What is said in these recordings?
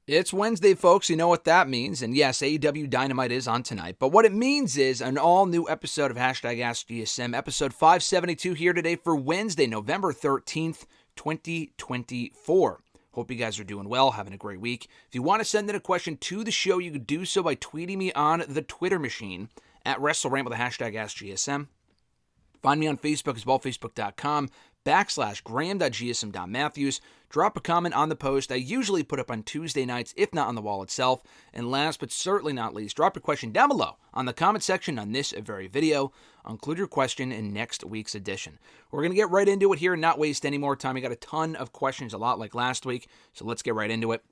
It's Wednesday, folks. You know what that means. And yes, AEW Dynamite is on tonight. But what it means is an all-new episode of #AskGSM, episode 572 here today for Wednesday, November 13th, 2024. Hope you guys are doing well, having a great week. If you want to send in a question to the show, you could do so by tweeting me on the Twitter machine at WrestleRant with the #AskGSM. Find me on Facebook as well, facebook.com/graham.gsm.matthews. Drop a comment on the post I usually put up on Tuesday nights, if not on the wall itself. And last but certainly not least, drop a question down below on the comment section on this very video. I'll include your question in next week's edition. We're going to get right into it here and not waste any more time. We got a ton of questions, a lot like last week, so let's get right into it.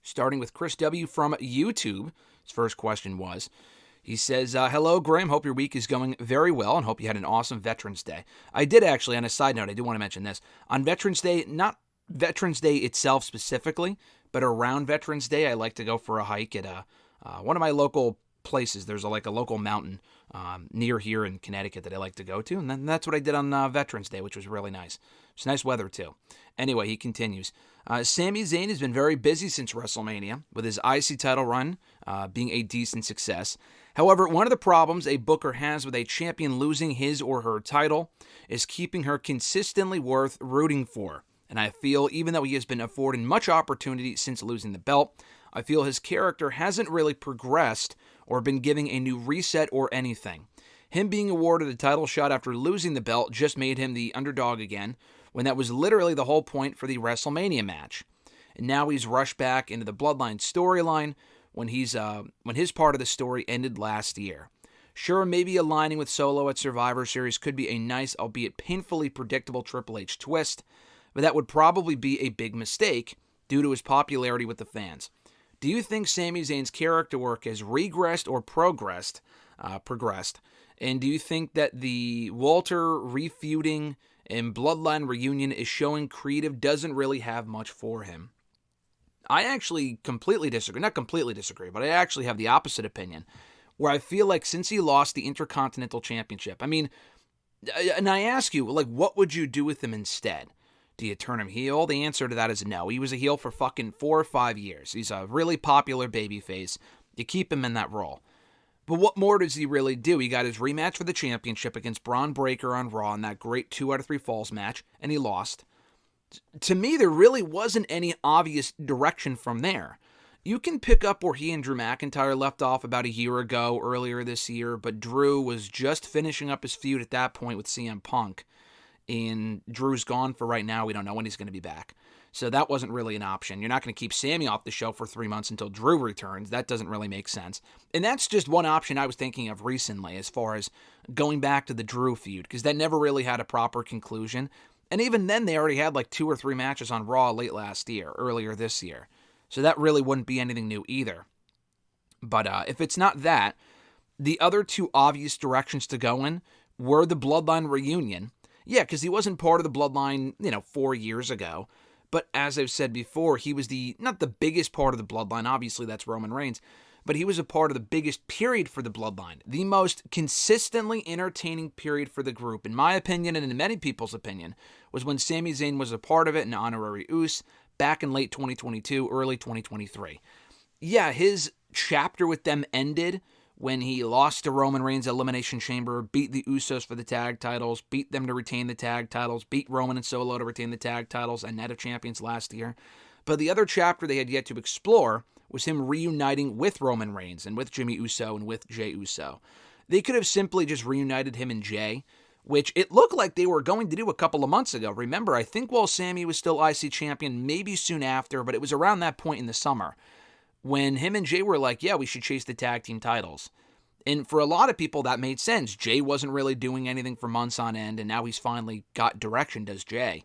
Starting with Chris W. from YouTube. His first question was, he says, hello, Graham. Hope your week is going very well and hope you had an awesome Veterans Day. I did actually. On a side note, I do want to mention this. On Veterans Day, not Veterans Day itself specifically, but around Veterans Day, I like to go for a hike at one of my local places. There's a local mountain near here in Connecticut that I like to go to, and then that's what I did on Veterans Day, which was really nice. It's nice weather, too. Anyway, he continues. Sami Zayn has been very busy since WrestleMania, with his IC title run being a decent success. However, one of the problems a booker has with a champion losing his or her title is keeping her consistently worth rooting for. And I feel even though he has been afforded much opportunity since losing the belt, I feel his character hasn't really progressed or been giving a new reset or anything. Him being awarded a title shot after losing the belt just made him the underdog again, when that was literally the whole point for the WrestleMania match. And now he's rushed back into the Bloodline storyline when his part of the story ended last year. Sure, maybe aligning with Solo at Survivor Series could be a nice, albeit painfully predictable Triple H twist, but that would probably be a big mistake due to his popularity with the fans. Do you think Sami Zayn's character work has regressed or progressed? And do you think that the Walter refeuding and Bloodline reunion is showing creative doesn't really have much for him? I actually completely disagree. Not completely disagree, but I actually have the opposite opinion, where I feel like since he lost the Intercontinental Championship, and I ask you, what would you do with him instead? Do you turn him heel? The answer to that is no. He was a heel for fucking 4 or 5 years. He's a really popular babyface. You keep him in that role. But what more does he really do? He got his rematch for the championship against Braun Breaker on Raw in that great 2 out of 3 falls match, and he lost. To me, there really wasn't any obvious direction from there. You can pick up where he and Drew McIntyre left off about a year ago, earlier this year, but Drew was just finishing up his feud at that point with CM Punk. And Drew's gone for right now. We don't know when he's going to be back. So that wasn't really an option. You're not going to keep Sami off the show for 3 months until Drew returns. That doesn't really make sense. And that's just one option I was thinking of recently as far as going back to the Drew feud, because that never really had a proper conclusion. And even then, they already had 2 or 3 matches on Raw late last year, earlier this year. So that really wouldn't be anything new either. But if it's not that, the other 2 obvious directions to go in were the Bloodline reunion. Yeah, because he wasn't part of the Bloodline, 4 years ago. But as I've said before, he was not the biggest part of the Bloodline. Obviously, that's Roman Reigns. But he was a part of the biggest period for the Bloodline. The most consistently entertaining period for the group, in my opinion and in many people's opinion, was when Sami Zayn was a part of it in Honorary Uce back in late 2022, early 2023. Yeah, his chapter with them ended when he lost to Roman Reigns' Elimination Chamber, beat the Usos for the tag titles, beat them to retain the tag titles, beat Roman and Solo to retain the tag titles and Night of Champions last year. But the other chapter they had yet to explore was him reuniting with Roman Reigns and with Jimmy Uso and with Jey Uso. They could have simply just reunited him and Jey, which it looked like they were going to do a couple of months ago. Remember, I think while Sami was still IC champion, maybe soon after, but it was around that point in the summer, when him and Jey were like, yeah, we should chase the tag team titles. And for a lot of people, that made sense. Jey wasn't really doing anything for months on end, and now he's finally got direction, does Jey.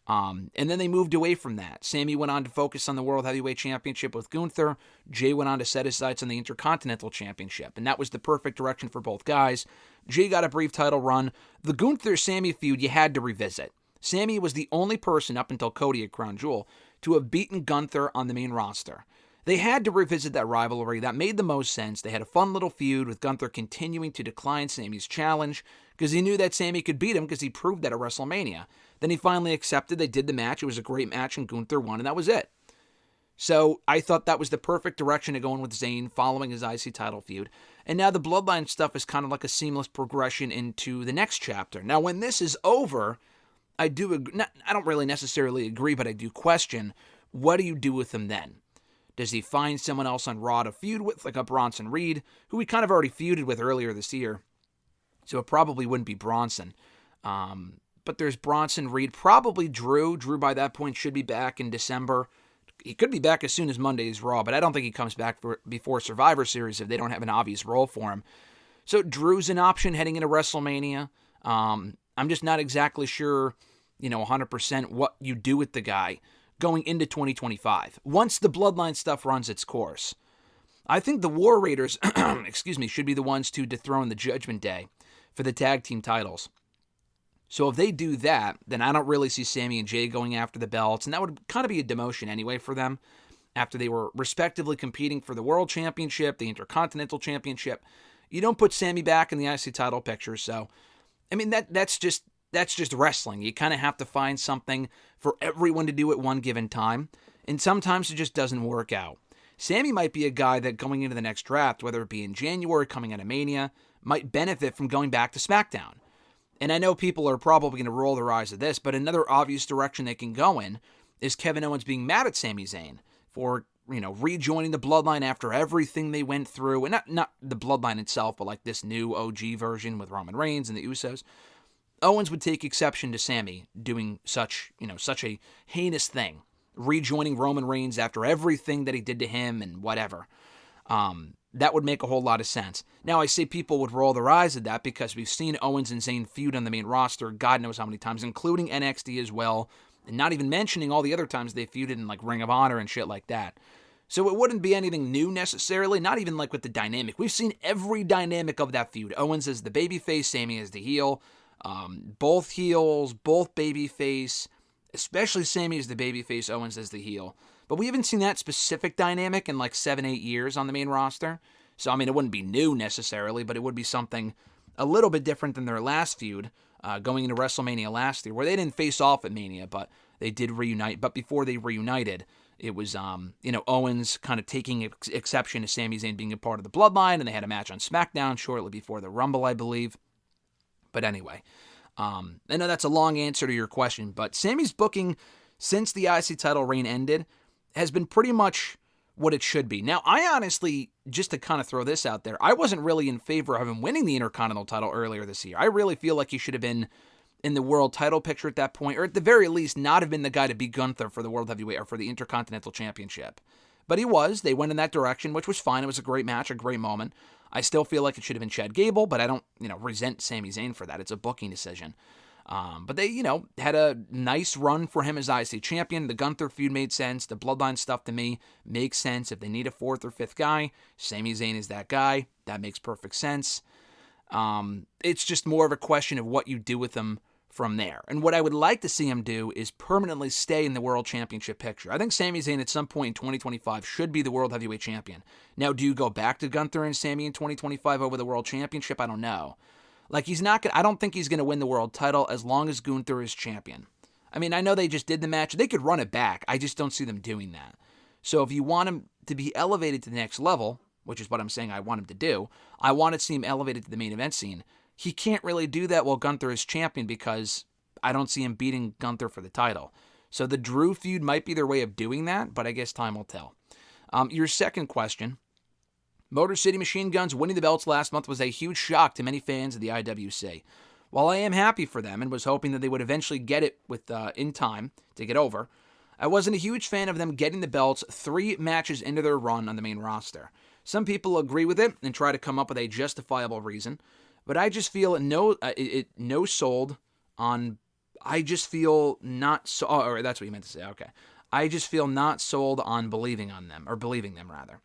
And then they moved away from that. Sami went on to focus on the World Heavyweight Championship with Gunther. Jey went on to set his sights on the Intercontinental Championship, and that was the perfect direction for both guys. Jey got a brief title run. The Gunther-Sami feud you had to revisit. Sami was the only person up until Cody at Crown Jewel to have beaten Gunther on the main roster. They had to revisit that rivalry. That made the most sense. They had a fun little feud with Gunther continuing to decline Sami's challenge because he knew that Sami could beat him because he proved that at WrestleMania. Then he finally accepted. They did the match. It was a great match, and Gunther won, and that was it. So I thought that was the perfect direction to go in with Zayn following his IC title feud. And now the Bloodline stuff is kind of like a seamless progression into the next chapter. Now, when this is over, I don't really necessarily agree, but I do question, what do you do with him then? Does he find someone else on Raw to feud with, like a Bronson Reed, who we kind of already feuded with earlier this year? So it probably wouldn't be Bronson. But there's Bronson Reed, probably Drew. Drew by that point should be back in December. He could be back as soon as Monday's Raw, but I don't think he comes back before Survivor Series if they don't have an obvious role for him. So Drew's an option heading into WrestleMania. I'm just not exactly sure, 100% what you do with the guy going into 2025, once the Bloodline stuff runs its course. I think the War Raiders, should be the ones to dethrone the Judgment Day for the tag team titles. So if they do that, then I don't really see Sami and Jay going after the belts, and that would kind of be a demotion anyway for them, after they were respectively competing for the World Championship, the Intercontinental Championship. You don't put Sami back in the IC title picture, so, I mean, that's just wrestling. You kind of have to find something for everyone to do at one given time, and sometimes it just doesn't work out. Sami might be a guy that going into the next draft, whether it be in January coming out of Mania, might benefit from going back to SmackDown. And I know people are probably going to roll their eyes at this, but another obvious direction they can go in is Kevin Owens being mad at Sami Zayn for, rejoining the Bloodline after everything they went through. And not the Bloodline itself, but like this new OG version with Roman Reigns and the Usos. Owens would take exception to Sami doing such a heinous thing, rejoining Roman Reigns after everything that he did to him and whatever. That would make a whole lot of sense. Now, I say people would roll their eyes at that because we've seen Owens and Zayn feud on the main roster God knows how many times, including NXT as well, and not even mentioning all the other times they feuded in like Ring of Honor and shit like that. So it wouldn't be anything new necessarily, not even like with the dynamic. We've seen every dynamic of that feud. Owens as the babyface, Sami as the heel. Both heels, both babyface, especially Sami as the babyface, Owens as the heel. But we haven't seen that specific dynamic in like 7-8 years on the main roster. So, I mean, it wouldn't be new necessarily, but it would be something a little bit different than their last feud going into WrestleMania last year, where they didn't face off at Mania, but they did reunite. But before they reunited, it was, Owens kind of taking exception to Sami Zayn being a part of the Bloodline, and they had a match on SmackDown shortly before the Rumble, I believe. But anyway, I know that's a long answer to your question, but Sami's booking since the IC title reign ended has been pretty much what it should be. Now, I honestly, just to kind of throw this out there, I wasn't really in favor of him winning the Intercontinental title earlier this year. I really feel like he should have been in the world title picture at that point, or at the very least, not have been the guy to beat Gunther for the World Heavyweight or for the Intercontinental Championship. But he was. They went in that direction, which was fine. It was a great match, a great moment. I still feel like it should have been Chad Gable, but I don't, resent Sami Zayn for that. It's a booking decision. But they, had a nice run for him as IC champion. The Gunther feud made sense. The Bloodline stuff to me makes sense. If they need a 4th or 5th guy, Sami Zayn is that guy. That makes perfect sense. It's just more of a question of what you do with him from there. And what I would like to see him do is permanently stay in the World Championship picture. I think Sami Zayn at some point in 2025 should be the World Heavyweight Champion. Now, do you go back to Gunther and Sami in 2025 over the World Championship? I don't know. Like, I don't think he's going to win the world title as long as Gunther is champion. I mean, I know they just did the match. They could run it back. I just don't see them doing that. So if you want him to be elevated to the next level, which is what I'm saying I want him to do, I want to see him elevated to the main event scene. He can't really do that while Gunther is champion because I don't see him beating Gunther for the title. So the Drew feud might be their way of doing that, but I guess time will tell. Your second question. Motor City Machine Guns winning the belts last month was a huge shock to many fans of the IWC. While I am happy for them and was hoping that they would eventually get it in time to get over, I wasn't a huge fan of them getting the belts 3 matches into their run on the main roster. Some people agree with it and try to come up with a justifiable reason, but I just feel sold on. I just feel not so. Or that's what you meant to say. Okay, I just feel not sold on believing them rather.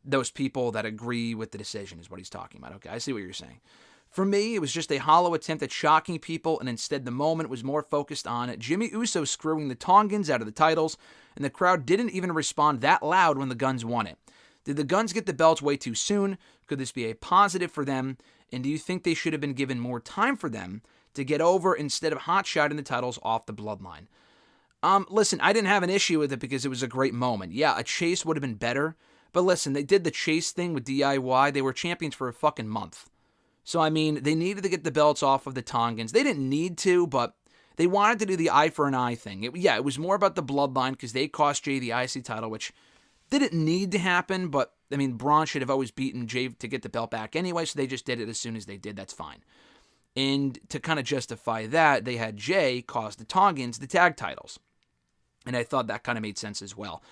Those people that agree with the decision is what he's talking about. Okay, I see what you're saying. For me, it was just a hollow attempt at shocking people, and instead the moment was more focused on Jimmy Uso screwing the Tongans out of the titles, and the crowd didn't even respond that loud when the Guns won it. Did the Guns get the belts way too soon? Could this be a positive for them? And do you think they should have been given more time for them to get over instead of hotshotting the titles off the Bloodline? Listen, I didn't have an issue with it because it was a great moment. Yeah, a chase would have been better. But listen, they did the chase thing with DIY. They were champions for a fucking month. So, I mean, they needed to get the belts off of the Tongans. They didn't need to, but they wanted to do the eye for an eye thing. It was more about the bloodline because they cost Jay the IC title, which didn't need to happen. But, I mean, Braun should have always beaten Jay to get the belt back anyway, so they just did it as soon as they did. That's fine. And to kind of justify that, they had Jay cost the Tongans the tag titles. And I thought that kind of made sense as well.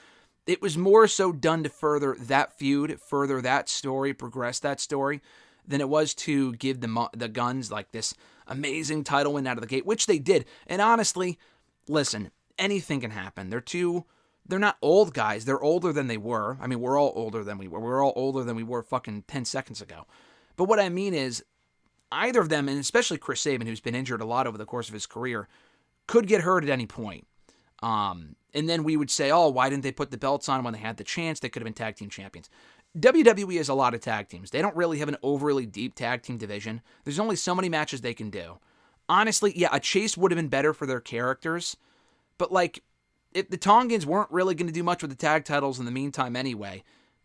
It was more so done to further that feud, further that story, progress that story, than it was to give the Guns like this amazing title win out of the gate, which they did. And honestly, listen, anything can happen. They're not old guys. They're older than they were. I mean, we're all older than we were. We're all older than we were fucking 10 seconds ago. But what I mean is, either of them, and especially Chris Sabin, who's been injured a lot over the course of his career, could get hurt at any point. And then we would say, oh, why didn't they put the belts on when they had the chance? They could have been tag team champions. WWE has a lot of tag teams. They don't really have an overly deep tag team division. There's only so many matches they can do. Honestly, yeah, a chase would have been better for their characters. But, like, if the Tongans weren't really going to do much with the tag titles in the meantime anyway,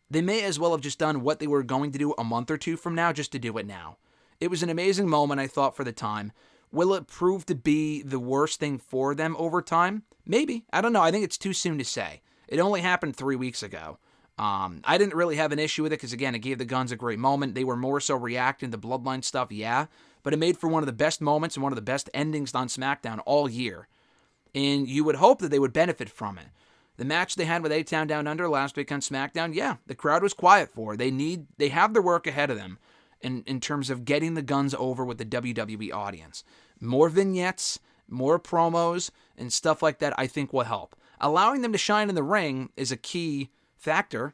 they may as well have just done what they were going to do a month or two from now just to do it now. It was an amazing moment, I thought, for the time. Will it prove to be the worst thing for them over time? Maybe. I don't know. I think it's too soon to say. It only happened 3 weeks ago. I didn't really have an issue with it because, again, it gave the Guns a great moment. They were more so reacting to Bloodline stuff, yeah. But it made for one of the best moments and one of the best endings on SmackDown all year. And you would hope that they would benefit from it. The match they had with A-Town Down Under last week on SmackDown, yeah, the crowd was quiet for it. They have their work ahead of them in terms of getting the Guns over with the WWE audience. More vignettes, more promos, and stuff like that I think will help. Allowing them to shine in the ring is a key factor,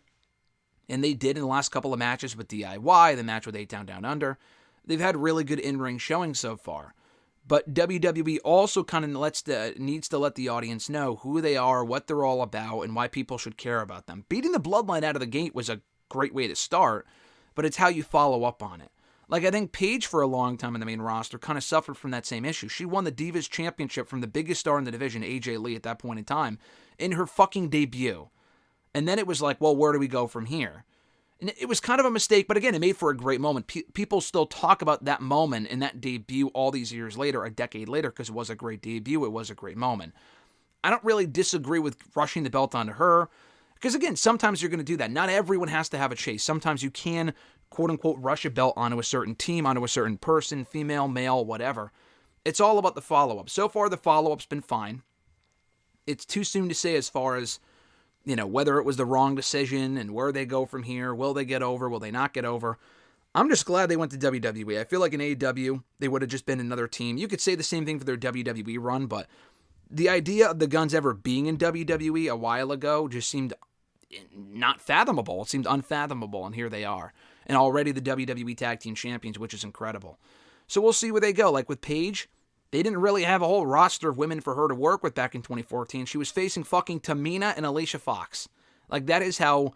and they did in the last couple of matches with DIY, the match with A-Town Down Under. They've had really good in-ring showing so far. But WWE also kind of needs to let the audience know who they are, what they're all about, and why people should care about them. Beating the Bloodline out of the gate was a great way to start, but it's how you follow up on it. Like, I think Paige, for a long time in the main roster, kind of suffered from that same issue. She won the Divas Championship from the biggest star in the division, AJ Lee, at that point in time, in her fucking debut. And then it was like, well, where do we go from here? And it was kind of a mistake, but again, it made for a great moment. People still talk about that moment and that debut all these years later, a decade later, because it was a great debut, it was a great moment. I don't really disagree with rushing the belt onto her, because again, sometimes you're going to do that. Not everyone has to have a chase. Sometimes you can, quote-unquote, rush a belt onto a certain team, onto a certain person, female, male, whatever. It's all about the follow-up. So far, the follow-up's been fine. It's too soon to say as far as, you know, whether it was the wrong decision and where they go from here. Will they get over? Will they not get over? I'm just glad they went to WWE. I feel like in AEW, they would have just been another team. You could say the same thing for their WWE run, but the idea of the Guns ever being in WWE a while ago just seemed not fathomable. It seemed unfathomable, and here they are. And already the WWE Tag Team Champions, which is incredible. So we'll see where they go. Like with Paige, they didn't really have a whole roster of women for her to work with back in 2014. She was facing fucking Tamina and Alicia Fox. Like, that is how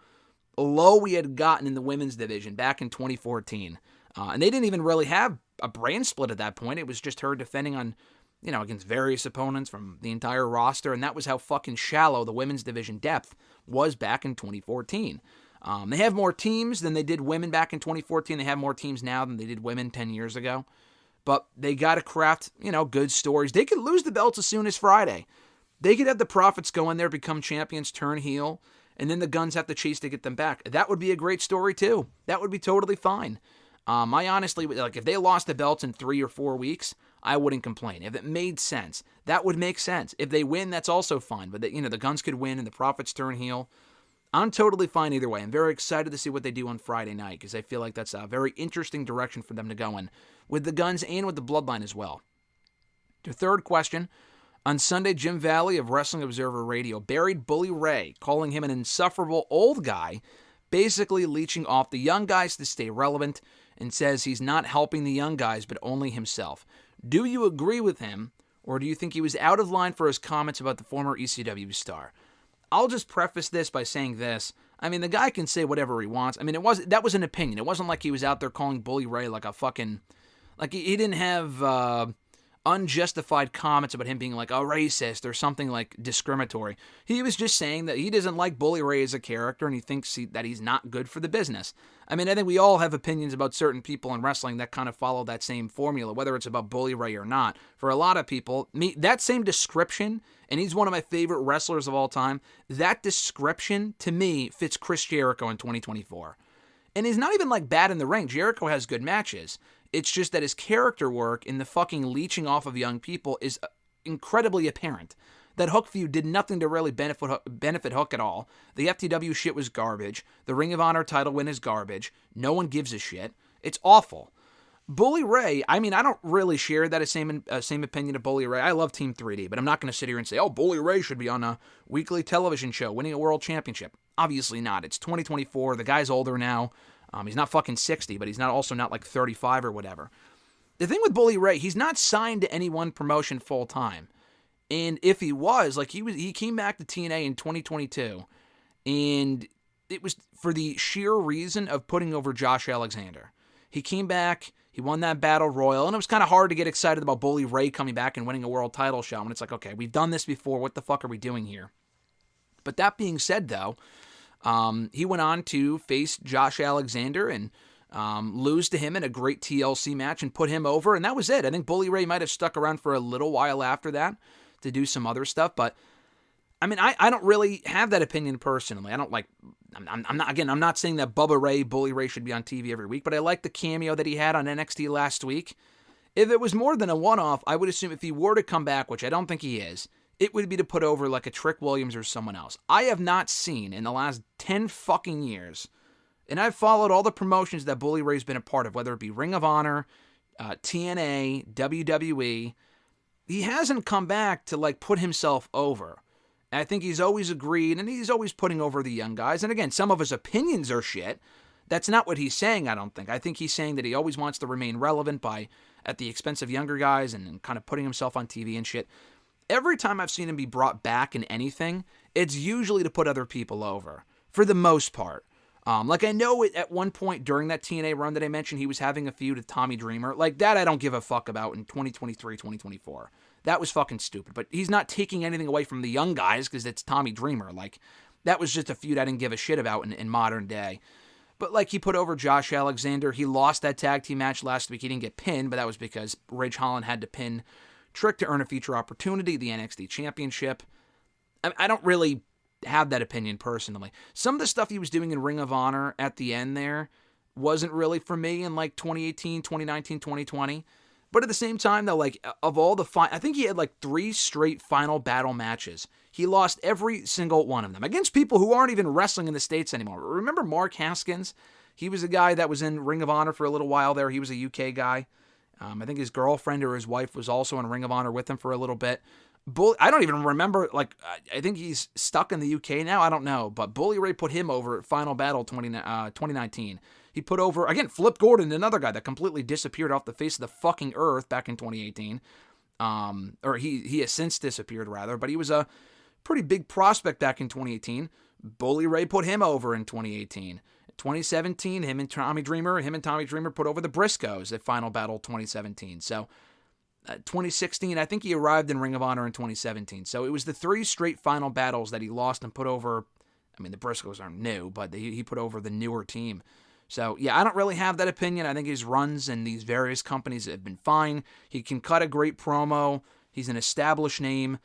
low we had gotten in the women's division back in 2014. And they didn't even really have a brand split at that point. It was just her defending on, you know, against various opponents from the entire roster. And that was how fucking shallow the women's division depth was back in 2014. They have more teams than they did women back in 2014. They have more teams now than they did women 10 years ago. But they got to craft, you know, good stories. They could lose the belts as soon as Friday. They could have the Profits go in there, become champions, turn heel, and then the Guns have to chase to get them back. That would be a great story, too. That would be totally fine. I honestly, like, if they lost the belts in 3 or 4 weeks, I wouldn't complain. If it made sense, that would make sense. If they win, that's also fine. But, you know, the Guns could win and the Profits turn heel. I'm totally fine either way. I'm very excited to see what they do on Friday night because I feel like that's a very interesting direction for them to go in with the Guns and with the Bloodline as well. The third question. On Sunday, Jim Valley of Wrestling Observer Radio buried Bully Ray, calling him an insufferable old guy, basically leeching off the young guys to stay relevant, and says he's not helping the young guys but only himself. Do you agree with him, or do you think he was out of line for his comments about the former ECW star? I'll just preface this by saying this. I mean, the guy can say whatever he wants. I mean, that was an opinion. It wasn't like he was out there calling Bully Ray like a fucking... Like, he didn't have a unjustified comments about him being like a racist or something like discriminatory. He was just saying that he doesn't like Bully Ray as a character and he thinks that he's not good for the business. I mean, I think we all have opinions about certain people in wrestling that kind of follow that same formula, whether it's about Bully Ray or not. For a lot of people, that same description, and he's one of my favorite wrestlers of all time, that description, to me, fits Chris Jericho in 2024. And he's not even like bad in the ring. Jericho has good matches. It's just that his character work in the fucking leeching off of young people is incredibly apparent. That Hook feud did nothing to really benefit Hook at all. The FTW shit was garbage. The Ring of Honor title win is garbage. No one gives a shit. It's awful. Bully Ray, I mean, I don't really share that same opinion of Bully Ray. I love Team 3D, but I'm not going to sit here and say, oh, Bully Ray should be on a weekly television show winning a world championship. Obviously not. It's 2024. The guy's older now. He's not fucking 60, but he's also not like 35 or whatever. The thing with Bully Ray, he's not signed to any one promotion full time. And if he was, like he came back to TNA in 2022, and it was for the sheer reason of putting over Josh Alexander. He came back, he won that battle royal, and it was kind of hard to get excited about Bully Ray coming back and winning a world title shot when it's like, okay, we've done this before, what the fuck are we doing here? But that being said, though, he went on to face Josh Alexander and lose to him in a great TLC match and put him over, and that was it. I think Bully Ray might have stuck around for a little while after that to do some other stuff, but I mean, I don't really have that opinion personally. I don't like, I'm not saying that Bubba Ray, Bully Ray should be on TV every week, but I like the cameo that he had on NXT last week. If it was more than a one-off, I would assume if he were to come back, which I don't think he is, it would be to put over like a Trick Williams or someone else. I have not seen in the last 10 fucking years, and I've followed all the promotions that Bully Ray's been a part of, whether it be Ring of Honor, TNA, WWE. He hasn't come back to like put himself over. And I think he's always agreed, and he's always putting over the young guys. And again, some of his opinions are shit. That's not what he's saying, I don't think. I think he's saying that he always wants to remain relevant at the expense of younger guys and kind of putting himself on TV and shit. Every time I've seen him be brought back in anything, it's usually to put other people over, for the most part. Like I know at one point during that TNA run that I mentioned, he was having a feud with Tommy Dreamer. Like that I don't give a fuck about in 2023, 2024. That was fucking stupid. But he's not taking anything away from the young guys because it's Tommy Dreamer. Like that was just a feud I didn't give a shit about in modern day. But like he put over Josh Alexander. He lost that tag team match last week. He didn't get pinned, but that was because Ridge Holland had to pin Trick to earn a future opportunity, the NXT Championship. I don't really have that opinion personally. Some of the stuff he was doing in Ring of Honor at the end there wasn't really for me in like 2018, 2019, 2020. But at the same time, though, like of all the I think he had like 3 straight final battle matches. He lost every single one of them against people who aren't even wrestling in the States anymore. Remember Mark Haskins? He was a guy that was in Ring of Honor for a little while there. He was a UK guy. I think his girlfriend or his wife was also in Ring of Honor with him for a little bit. I don't even remember, like, I think he's stuck in the UK now. I don't know. But Bully Ray put him over at Final Battle 2019. He put over, again, Flip Gordon, another guy that completely disappeared off the face of the fucking earth back in 2018. Or he has since disappeared, rather. But he was a pretty big prospect back in 2018. Bully Ray put him over in 2018. 2017, him and Tommy Dreamer put over the Briscoes at Final Battle 2017. So 2016, I think he arrived in Ring of Honor in 2017. So it was the 3 straight final battles that he lost and put over. I mean, the Briscoes aren't new, but he put over the newer team. So yeah, I don't really have that opinion. I think his runs in these various companies have been fine. He can cut a great promo. He's an established name.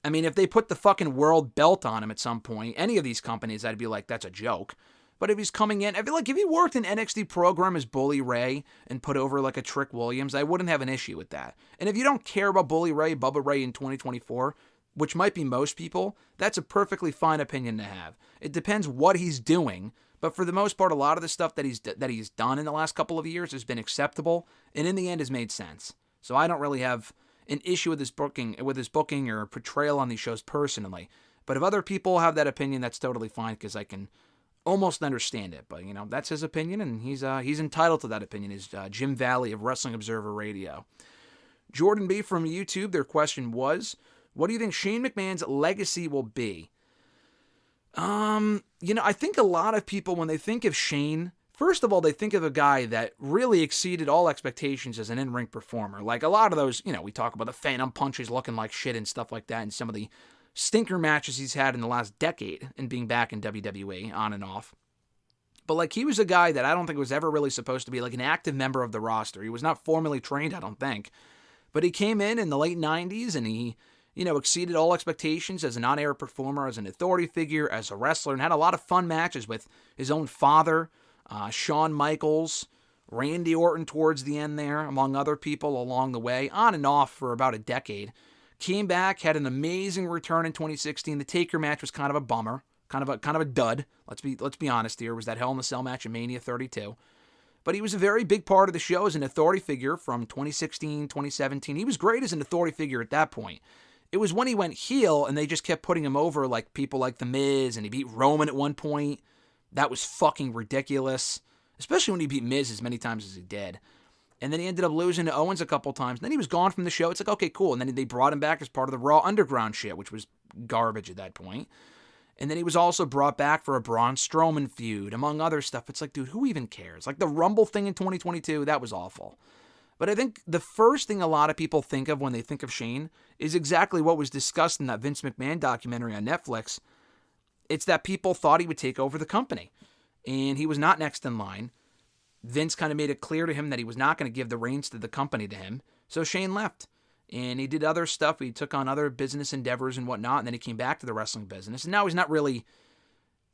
I mean, if they put the fucking world belt on him at some point, any of these companies, I'd be like, that's a joke. But if he's coming in, I feel like if he worked an NXT program as Bully Ray and put over like a Trick Williams, I wouldn't have an issue with that. And if you don't care about Bully Ray, Bubba Ray in 2024, which might be most people, that's a perfectly fine opinion to have. It depends what he's doing, but for the most part, a lot of the stuff that he's done in the last couple of years has been acceptable, and in the end has made sense. So I don't really have an issue with his booking or portrayal on these shows personally. But if other people have that opinion, that's totally fine because I can almost understand it. But, that's his opinion, and he's entitled to that opinion. Is Jim Valley of Wrestling Observer Radio. Jordan B. from YouTube, their question was, what do you think Shane McMahon's legacy will be? I think a lot of people, when they think of Shane First of all, they think of a guy that really exceeded all expectations as an in-ring performer. Like a lot of those, we talk about the Phantom Punches looking like shit and stuff like that, and some of the stinker matches he's had in the last decade and being back in WWE on and off. But like he was a guy that I don't think was ever really supposed to be like an active member of the roster. He was not formally trained, I don't think. But he came in the late 90s and he, exceeded all expectations as an on-air performer, as an authority figure, as a wrestler, and had a lot of fun matches with his own father, Shawn Michaels, Randy Orton towards the end there, among other people along the way, on and off for about a decade. Came back, had an amazing return in 2016. The Taker match was kind of a bummer, kind of a dud. Let's be honest here. It was that Hell in a Cell match at Mania 32. But he was a very big part of the show as an authority figure from 2016, 2017. He was great as an authority figure at that point. It was when he went heel and they just kept putting him over like people like The Miz, and he beat Roman at one point. That was fucking ridiculous, especially when he beat Miz as many times as he did. And then he ended up losing to Owens a couple times. And then he was gone from the show. It's like, okay, cool. And then they brought him back as part of the Raw Underground shit, which was garbage at that point. And then he was also brought back for a Braun Strowman feud, among other stuff. It's like, dude, who even cares? Like the Rumble thing in 2022, that was awful. But I think the first thing a lot of people think of when they think of Shane is exactly what was discussed in that Vince McMahon documentary on Netflix. It's that people thought he would take over the company. And he was not next in line. Vince kind of made it clear to him that he was not going to give the reins to the company to him. So Shane left. And he did other stuff. He took on other business endeavors and whatnot. And then he came back to the wrestling business. And now he's not really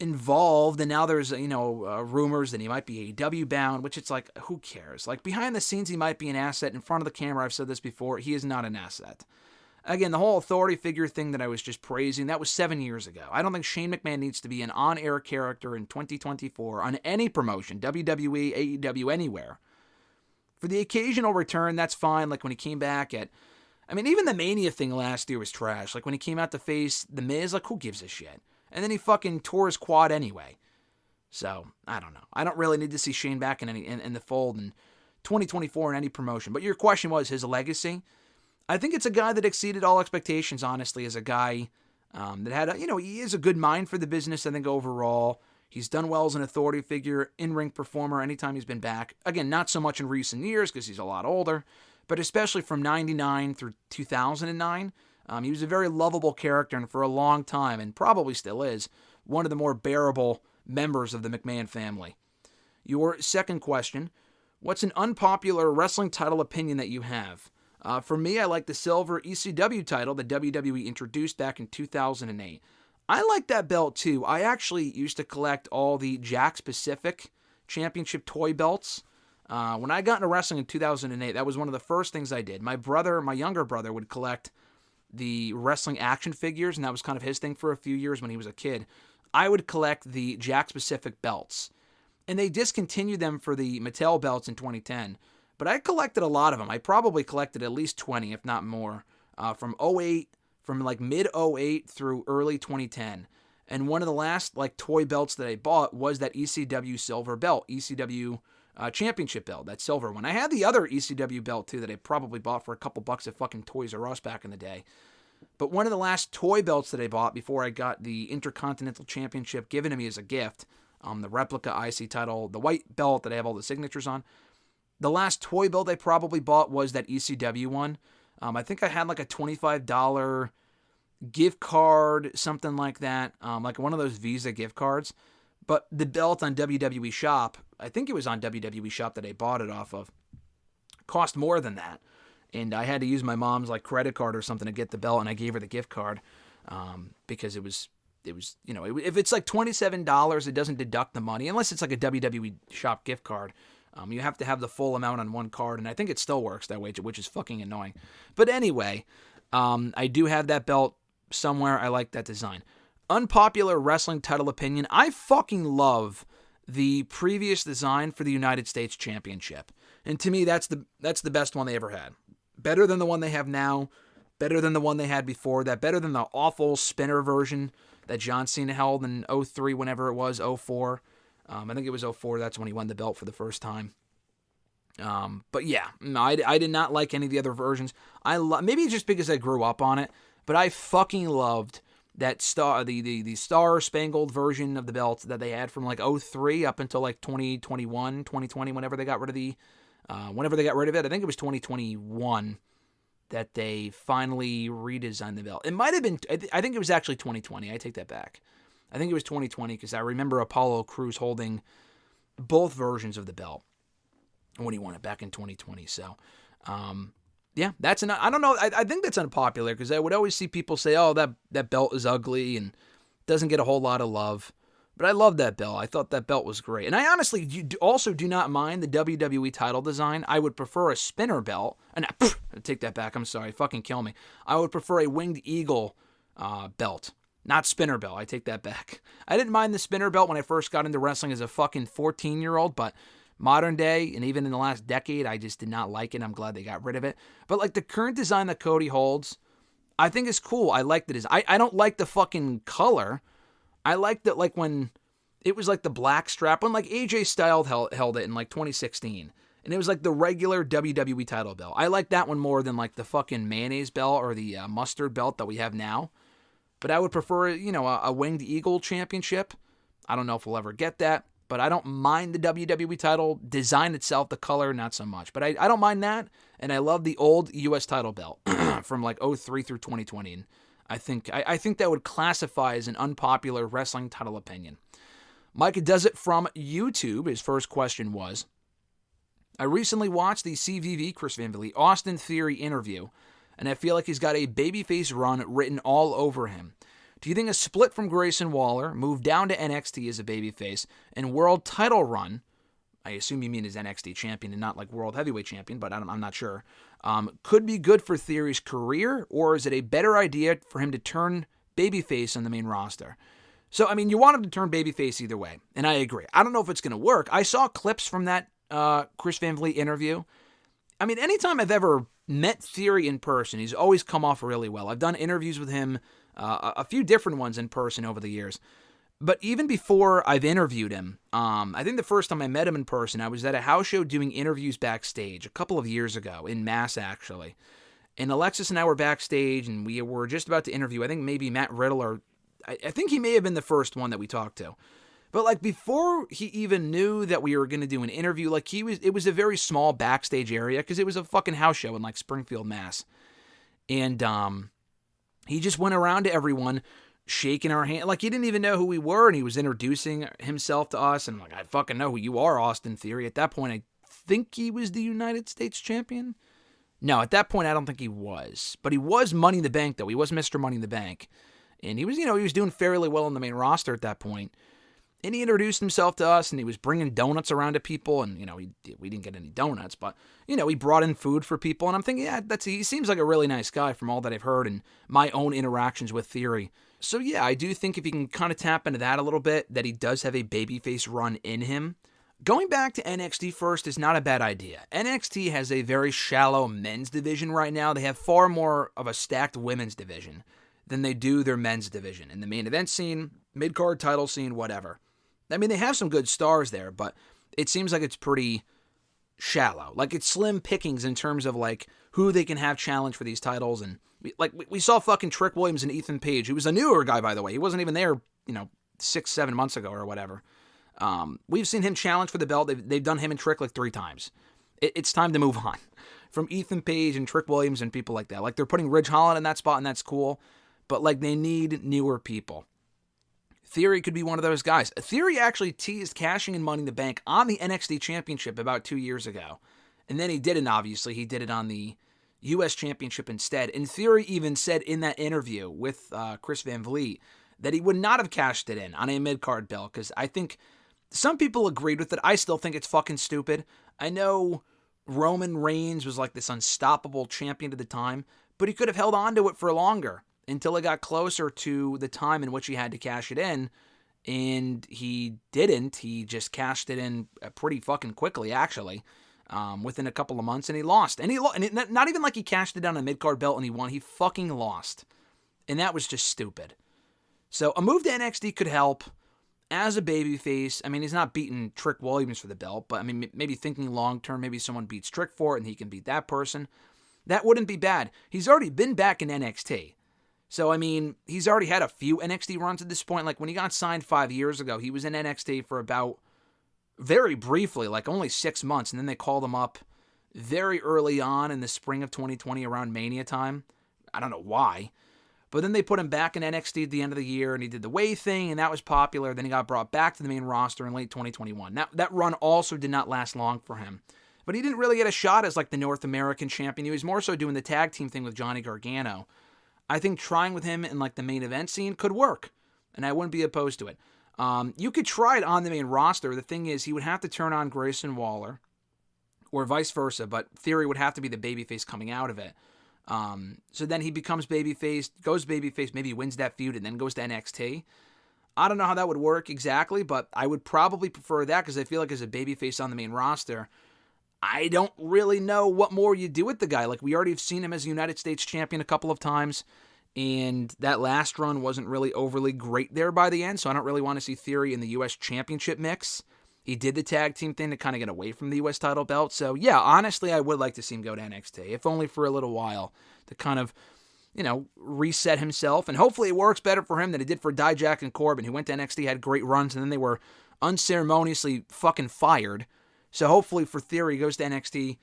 involved. And now there's, rumors that he might be AEW bound, which it's like, who cares? Like behind the scenes, he might be an asset. In front of the camera, I've said this before, he is not an asset. Again, the whole authority figure thing that I was just praising, that was 7 years ago. I don't think Shane McMahon needs to be an on-air character in 2024 on any promotion, WWE, AEW, anywhere. For the occasional return, that's fine. Like when he came back even the Mania thing last year was trash. Like when he came out to face The Miz, like who gives a shit? And then he fucking tore his quad anyway. So, I don't know. I don't really need to see Shane back in the fold in 2024 in any promotion. But your question was his legacy. I think it's a guy that exceeded all expectations, honestly, as a guy that had, he is a good mind for the business, I think, overall. He's done well as an authority figure, in-ring performer anytime he's been back. Again, not so much in recent years because he's a lot older, but especially from 99 through 2009, he was a very lovable character, and for a long time, and probably still is, one of the more bearable members of the McMahon family. Your second question, what's an unpopular wrestling title opinion that you have? For me, I like the silver ECW title that WWE introduced back in 2008. I like that belt too. I actually used to collect all the Jakks Pacific Championship toy belts. When I got into wrestling in 2008, that was one of the first things I did. My younger brother, would collect the wrestling action figures, and that was kind of his thing for a few years when he was a kid. I would collect the Jakks Pacific belts. And they discontinued them for the Mattel belts in 2010. But I collected a lot of them. I probably collected at least 20, if not more, from like mid 08 through early 2010. And one of the last like toy belts that I bought was that ECW silver belt, ECW championship belt, that silver one. I had the other ECW belt too that I probably bought for a couple bucks at fucking Toys R Us back in the day. But one of the last toy belts that I bought before I got the Intercontinental Championship given to me as a gift, the replica IC title, the white belt that I have all the signatures on. The last toy belt I probably bought was that ECW one. I think I had like a $25 gift card, something like that, like one of those Visa gift cards. But the belt on WWE Shop, I think it was on WWE Shop that I bought it off of, cost more than that. And I had to use my mom's like credit card or something to get the belt, and I gave her the gift card because it was if it's like $27, it doesn't deduct the money unless it's like a WWE Shop gift card. You have to have the full amount on one card, and I think it still works that way, which is fucking annoying. But anyway, I do have that belt somewhere. I like that design. Unpopular wrestling title opinion. I fucking love the previous design for the United States Championship. And to me, that's the best one they ever had. Better than the one they have now. Better than the one they had before that. Better than the awful spinner version that John Cena held in 03, whenever it was, 04. I think it was 04. That's when he won the belt for the first time. But yeah, no, I did not like any of the other versions. Maybe it's just because I grew up on it, but I fucking loved that star, the star spangled version of the belt that they had from like 03 up until like 2021, 2020, whenever they got rid of it. I think it was 2021 that they finally redesigned the belt. It might have been, I think it was actually 2020. I take that back. I think it was 2020 because I remember Apollo Crews holding both versions of the belt when he won it back in 2020. So, yeah, I don't know. I think that's unpopular because I would always see people say, oh, that belt is ugly and doesn't get a whole lot of love. But I love that belt. I thought that belt was great. And I honestly also do not mind the WWE title design. I would prefer a spinner belt. And I take that back. I'm sorry. Fucking kill me. I would prefer a winged eagle belt. Not spinner belt. I take that back. I didn't mind the spinner belt when I first got into wrestling as a fucking 14-year-old, but modern day, and even in the last decade, I just did not like it. I'm glad they got rid of it. But like the current design that Cody holds, I think is cool. I like the design. I don't like the fucking color. I like that, like when it was like the black strap, when like AJ Styles held it in like 2016, and it was like the regular WWE title belt. I like that one more than like the fucking mayonnaise belt or the mustard belt that we have now. But I would prefer, a winged eagle championship. I don't know if we'll ever get that, but I don't mind the WWE title design itself, the color, not so much. But I don't mind that, and I love the old U.S. title belt from like 03 through 2020. And I think that would classify as an unpopular wrestling title opinion. Mike does it from YouTube. His first question was, I recently watched the CVV Chris Van Vliet Austin Theory interview, and I feel like he's got a babyface run written all over him. Do you think a split from Grayson Waller, move down to NXT as a babyface, and world title run, I assume you mean as NXT champion and not like world heavyweight champion, but I'm not sure, could be good for Theory's career, or is it a better idea for him to turn babyface on the main roster? So, I mean, you want him to turn babyface either way, and I agree. I don't know if it's going to work. I saw clips from that Chris Van Vliet interview. I mean, anytime I've ever met Theory in person, he's always come off really well. I've done interviews with him, a few different ones in person over the years. But even before I've interviewed him, I think the first time I met him in person, I was at a house show doing interviews backstage a couple of years ago, in Mass actually. And Alexis and I were backstage, and we were just about to interview, I think maybe Matt Riddle, or I think he may have been the first one that we talked to. But like before he even knew that we were going to do an interview, like it was a very small backstage area because it was a fucking house show in like Springfield, Mass. And he just went around to everyone shaking our hand. Like he didn't even know who we were, and he was introducing himself to us. And I'm like, I fucking know who you are, Austin Theory. At that point, I think he was the United States champion. No, at that point, I don't think he was. But he was Money in the Bank, though. He was Mr. Money in the Bank. And he was doing fairly well on the main roster at that point. And he introduced himself to us, and he was bringing donuts around to people, and, we didn't get any donuts, but, he brought in food for people, and I'm thinking, yeah, he seems like a really nice guy from all that I've heard and my own interactions with Theory. So, yeah, I do think if he can kind of tap into that a little bit, that he does have a babyface run in him. Going back to NXT first is not a bad idea. NXT has a very shallow men's division right now. They have far more of a stacked women's division than they do their men's division. In the main event scene, mid-card title scene, whatever. I mean, they have some good stars there, but it seems like it's pretty shallow. Like, it's slim pickings in terms of, like, who they can have challenge for these titles. And, we saw fucking Trick Williams and Ethan Page, who was a newer guy, by the way. He wasn't even there, 6-7 months ago or whatever. We've seen him challenge for the belt. They've done him and Trick like 3 times. It's time to move on from Ethan Page and Trick Williams and people like that. Like, they're putting Ridge Holland in that spot, and that's cool. But, like, they need newer people. Theory could be one of those guys. Theory actually teased cashing in Money in the Bank on the NXT Championship about 2 years ago. And then he didn't, obviously. He did it on the U.S. Championship instead. And Theory even said in that interview with Chris Van Vliet that he would not have cashed it in on a mid-card belt, because I think some people agreed with it. I still think it's fucking stupid. I know Roman Reigns was like this unstoppable champion at the time, but he could have held on to it for longer, until it got closer to the time in which he had to cash it in, and he didn't. He just cashed it in pretty fucking quickly, actually, within a couple of months, and he lost. And not even like he cashed it on a mid-card belt and he won. He fucking lost. And that was just stupid. So a move to NXT could help as a babyface. I mean, he's not beating Trick Williams for the belt, but I mean, maybe thinking long-term, maybe someone beats Trick for it and he can beat that person. That wouldn't be bad. He's already been back in NXT. So, I mean, he's already had a few NXT runs at this point. Like, when he got signed 5 years ago, he was in NXT for about, very briefly, like only 6 months. And then they called him up very early on in the spring of 2020 around Mania time. I don't know why. But then they put him back in NXT at the end of the year, and he did the Way thing, and that was popular. Then he got brought back to the main roster in late 2021. That run also did not last long for him. But he didn't really get a shot as like the North American champion. He was more so doing the tag team thing with Johnny Gargano. I think trying with him in like the main event scene could work, and I wouldn't be opposed to it. You could try it on the main roster. The thing is, he would have to turn on Grayson Waller, or vice versa, but Theory would have to be the babyface coming out of it. So then he becomes babyface, goes babyface, maybe wins that feud, and then goes to NXT. I don't know how that would work exactly, but I would probably prefer that because I feel like as a babyface on the main roster, I don't really know what more you do with the guy. Like, we already have seen him as a United States champion a couple of times, and that last run wasn't really overly great there by the end, so I don't really want to see Theory in the U.S. Championship mix. He did the tag team thing to kind of get away from the U.S. title belt, so yeah, honestly, I would like to see him go to NXT, if only for a little while, to kind of, reset himself, and hopefully it works better for him than it did for Dijak and Corbin, who went to NXT, had great runs, and then they were unceremoniously fucking fired. So hopefully for Theory, he goes to NXT,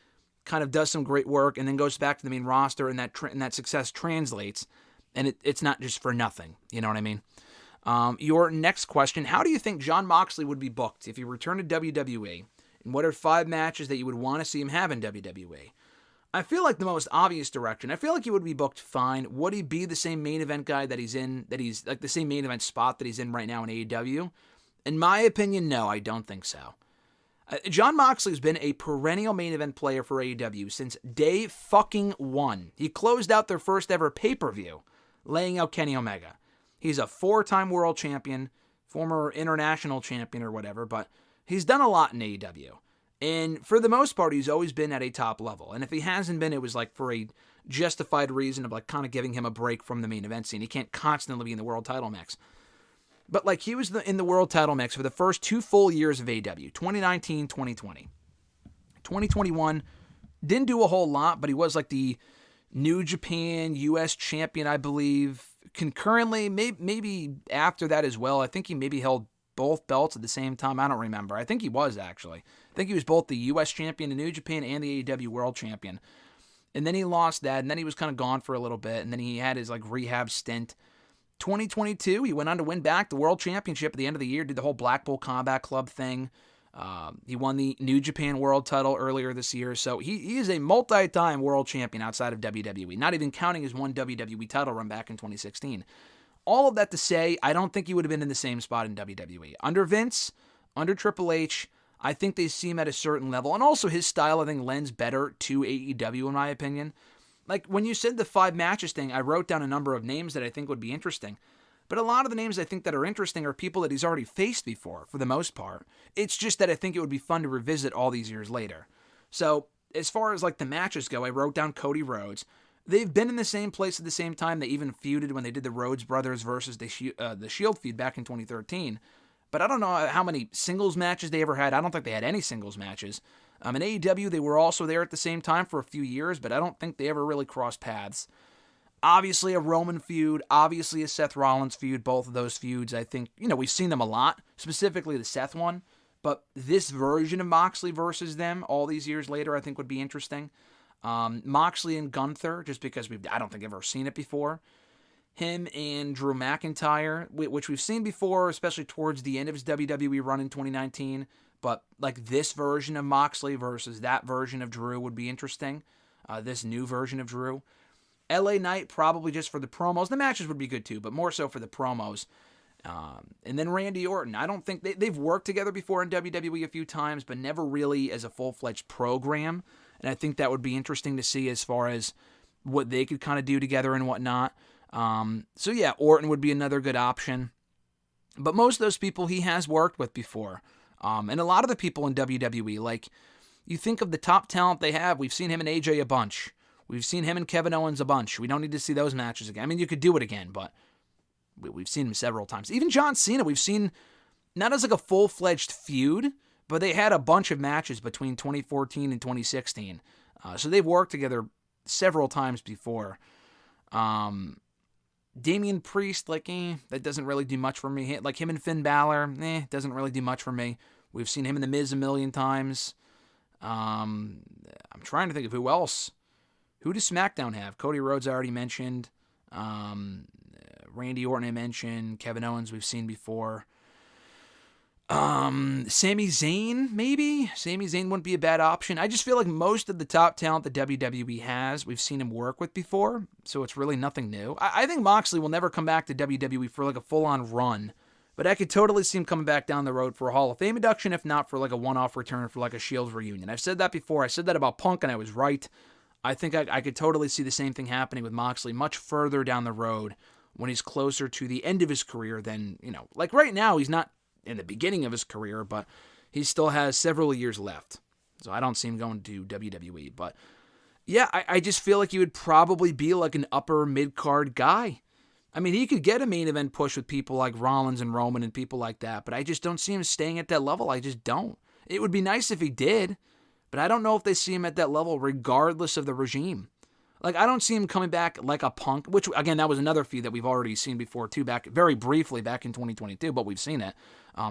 kind of does some great work, and then goes back to the main roster, and that success translates, and it's not just for nothing. You know what I mean? Your next question, how do you think Jon Moxley would be booked if he returned to WWE? And what are 5 matches that you would want to see him have in WWE? I feel like the most obvious direction, I feel like he would be booked fine. Would he be the same main event guy that he's like the same main event spot that he's in right now in AEW? In my opinion, no, I don't think so. Jon Moxley's been a perennial main event player for AEW since day fucking one. He closed out their first ever pay-per-view, laying out Kenny Omega. He's a 4-time world champion, former international champion or whatever, but he's done a lot in AEW. And for the most part, he's always been at a top level. And if he hasn't been, it was like for a justified reason of like kind of giving him a break from the main event scene. He can't constantly be in the world title mix. But like he was in the world title mix for the first 2 full years of AEW, 2019, 2020. 2021, didn't do a whole lot, but he was like the New Japan US champion, I believe. Concurrently, maybe after that as well. I think he maybe held both belts at the same time. I don't remember. I think he was, actually. I think he was both the US champion in New Japan and the AEW world champion. And then he lost that, and then he was kind of gone for a little bit, and then he had his like rehab stint. 2022, he went on to win back the world championship at the end of the year, did the whole Blackpool Combat Club thing. He won the New Japan world title earlier this year, so he is a multi-time world champion outside of WWE, not even counting his one WWE title run back in 2016. All of that to say, I don't think he would have been in the same spot in WWE. Under Vince, under Triple H, I think they see him at a certain level, and also his style, I think, lends better to AEW, in my opinion. Like, when you said the 5 matches thing, I wrote down a number of names that I think would be interesting. But a lot of the names I think that are interesting are people that he's already faced before, for the most part. It's just that I think it would be fun to revisit all these years later. So, as far as, like, the matches go, I wrote down Cody Rhodes. They've been in the same place at the same time. They even feuded when they did the Rhodes brothers versus the Shield feud back in 2013. But I don't know how many singles matches they ever had. I don't think they had any singles matches. In AEW, they were also there at the same time for a few years, but I don't think they ever really crossed paths. Obviously a Roman feud, obviously a Seth Rollins feud, both of those feuds, I think, we've seen them a lot, specifically the Seth one, but this version of Moxley versus them all these years later, I think would be interesting. Moxley and Gunther, just because I don't think I've ever seen it before. Him and Drew McIntyre, which we've seen before, especially towards the end of his WWE run in 2019, but like this version of Moxley versus that version of Drew would be interesting. This new version of Drew. LA Knight, probably just for the promos. The matches would be good too, but more so for the promos. And then Randy Orton. I don't think they've worked together before in WWE a few times, but never really as a full-fledged program. And I think that would be interesting to see as far as what they could kind of do together and whatnot. So yeah, Orton would be another good option. But most of those people he has worked with before. And a lot of the people in WWE, like, you think of the top talent they have, we've seen him and AJ a bunch. We've seen him and Kevin Owens a bunch. We don't need to see those matches again. I mean, you could do it again, but we've seen him several times. Even John Cena, we've seen, not as like a full-fledged feud, but they had a bunch of matches between 2014 and 2016. So they've worked together several times before. Damian Priest, that doesn't really do much for me. Like him and Finn Balor, doesn't really do much for me. We've seen him in The Miz a million times. I'm trying to think of who else. Who does SmackDown have? Cody Rhodes I already mentioned. Randy Orton I mentioned. Kevin Owens we've seen before. Sami Zayn, maybe? Sami Zayn wouldn't be a bad option. I just feel like most of the top talent the WWE has, we've seen him work with before, so it's really nothing new. I think Moxley will never come back to WWE for a full-on run, but I could totally see him coming back down the road for a Hall of Fame induction, if not for a one-off return for a Shield reunion. I've said that before. I said that about Punk, and I was right. I think I could totally see the same thing happening with Moxley much further down the road when he's closer to the end of his career than, right now he's not in the beginning of his career, but he still has several years left. So I don't see him going to WWE. But yeah, I just feel like he would probably be an upper mid-card guy. I mean, he could get a main event push with people like Rollins and Roman and people like that, but I just don't see him staying at that level. I just don't. It would be nice if he did, but I don't know if they see him at that level regardless of the regime. I don't see him coming back like a Punk, which, again, that was another feud that we've already seen before, too, very briefly back in 2022, but we've seen it.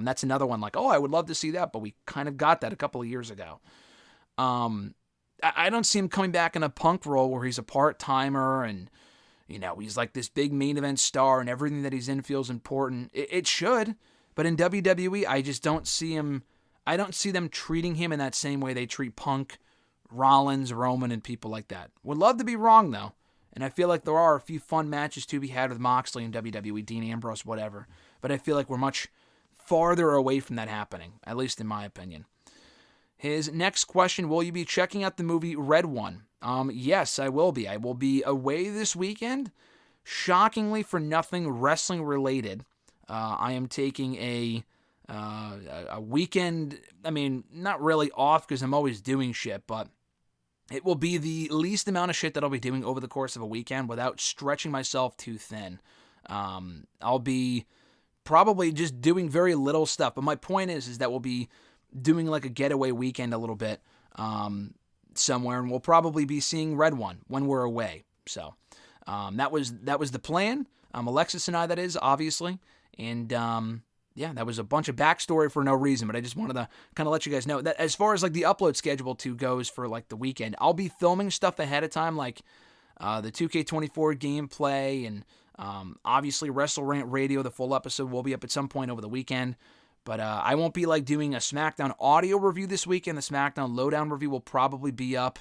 That's another one I would love to see that, but we kind of got that a couple of years ago. I don't see him coming back in a Punk role where he's a part-timer and, he's this big main event star and everything that he's in feels important. It should, but in WWE, I just don't see him. I don't see them treating him in that same way they treat Punk, Rollins, Roman, and people like that. Would love to be wrong, though. And I feel like there are a few fun matches to be had with Moxley and WWE, Dean Ambrose, whatever. But I feel like we're much farther away from that happening, at least in my opinion. His next question, will you be checking out the movie Red One? Yes, I will be. I will be away this weekend. Shockingly, for nothing wrestling related. I am taking a weekend, not really off because I'm always doing shit, but it will be the least amount of shit that I'll be doing over the course of a weekend without stretching myself too thin. I'll be probably just doing very little stuff, but my point is that we'll be doing a getaway weekend a little bit somewhere, and we'll probably be seeing Red One when we're away. So that was the plan. Alexis and I, that is, obviously, and yeah, that was a bunch of backstory for no reason, but I just wanted to kind of let you guys know that as far as the upload schedule goes for the weekend, I'll be filming stuff ahead of time, the 2K24 gameplay and obviously Wrestle Rant Radio. The full episode will be up at some point over the weekend, but I won't be doing a SmackDown audio review this weekend. The SmackDown Lowdown review will probably be up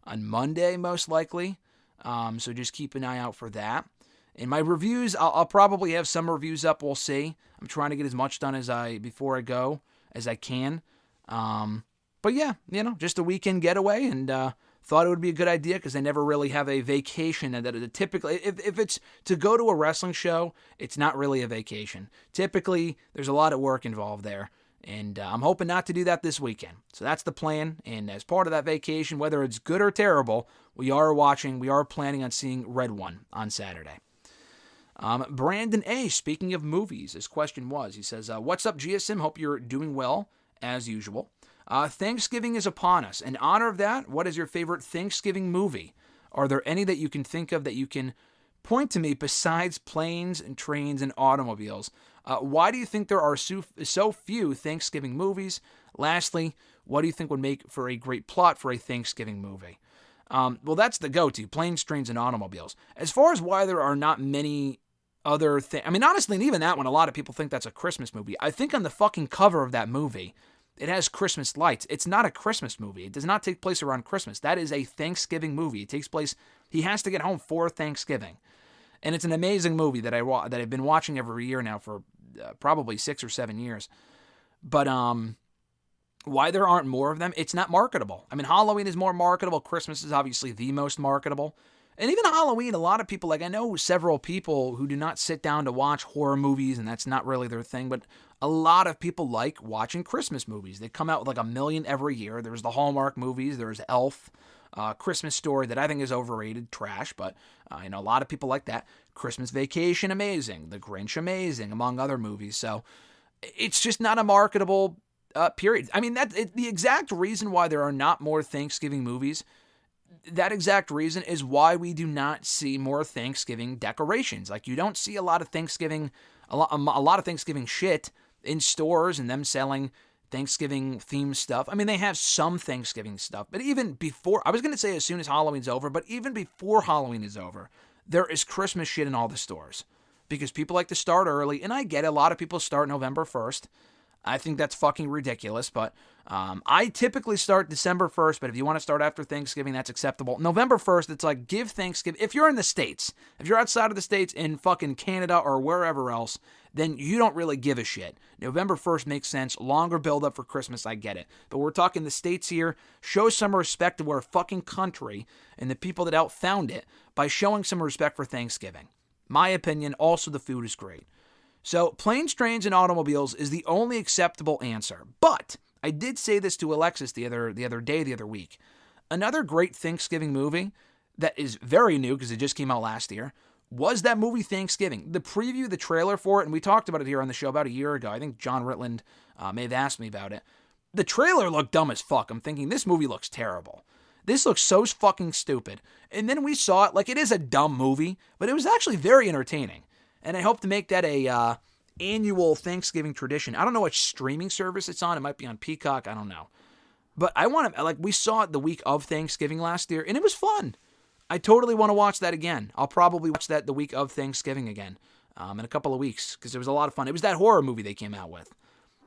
on Monday, most likely, so just keep an eye out for that. In my reviews, I'll probably have some reviews up. We'll see. I'm trying to get as much done before I go as I can. But yeah, just a weekend getaway, and thought it would be a good idea because I never really have a vacation. And that typically, if it's to go to a wrestling show, it's not really a vacation. Typically, there's a lot of work involved there, and I'm hoping not to do that this weekend. So that's the plan. And as part of that vacation, whether it's good or terrible, we are planning on seeing Red One on Saturday. Brandon A., speaking of movies, his question was, he says, what's up, GSM? Hope you're doing well, as usual. Thanksgiving is upon us. In honor of that, what is your favorite Thanksgiving movie? Are there any that you can think of that you can point to me besides planes and trains and automobiles? Why do you think there are so few Thanksgiving movies? Lastly, what do you think would make for a great plot for a Thanksgiving movie? Well, that's the go-to, planes, trains, and automobiles. As far as why there are not many other things, honestly, and even that one, a lot of people think that's a Christmas movie. I think on the fucking cover of that movie, it has Christmas lights. It's not a Christmas movie. It does not take place around Christmas. That is a Thanksgiving movie. It takes place, he has to get home for Thanksgiving. And it's an amazing movie that I've been watching every year now for probably 6 or 7 years. But why there aren't more of them, it's not marketable. Halloween is more marketable. Christmas is obviously the most marketable. And even Halloween, a lot of people, I know several people who do not sit down to watch horror movies, and that's not really their thing, but a lot of people like watching Christmas movies. They come out with 1 million every year. There's the Hallmark movies. There's Elf, Christmas Story that I think is overrated, trash, but a lot of people like that. Christmas Vacation, amazing. The Grinch, amazing, among other movies. So it's just not a marketable period. The exact reason why there are not more Thanksgiving movies, that exact reason is why we do not see more Thanksgiving decorations. Like, you don't see a lot of Thanksgiving, a lot of Thanksgiving shit in stores and them selling Thanksgiving themed stuff. I mean, they have some Thanksgiving stuff, but even before, I was going to say as soon as Halloween's over, but even before Halloween is over, there is Christmas shit in all the stores because people like to start early, and I get it. A lot of people start November 1st. I think that's fucking ridiculous, but I typically start December 1st, but if you want to start after Thanksgiving, that's acceptable. November 1st, it's like, give Thanksgiving. If you're in the States, if you're outside of the States in fucking Canada or wherever else, then you don't really give a shit. November 1st makes sense. Longer build up for Christmas, I get it. But we're talking the States here. Show some respect to our fucking country and the people that outfound it by showing some respect for Thanksgiving. My opinion, also the food is great. So, planes, trains, and automobiles is the only acceptable answer. But I did say this to Alexis the other week. Another great Thanksgiving movie that is very new because it just came out last year was that movie Thanksgiving. The preview, the trailer for it, and we talked about it here on the show about a year ago. I think John Ritland may have asked me about it. The trailer looked dumb as fuck. I'm thinking, this movie looks terrible. This looks so fucking stupid. And then we saw it, like, it is a dumb movie, but it was actually very entertaining. And I hope to make that a annual Thanksgiving tradition. I don't know which streaming service it's on. It might be on Peacock. I don't know. But I want to, like, we saw it the week of Thanksgiving last year, and it was fun. I totally want to watch that again. I'll probably watch that the week of Thanksgiving again in a couple of weeks because it was a lot of fun. It was that horror movie they came out with.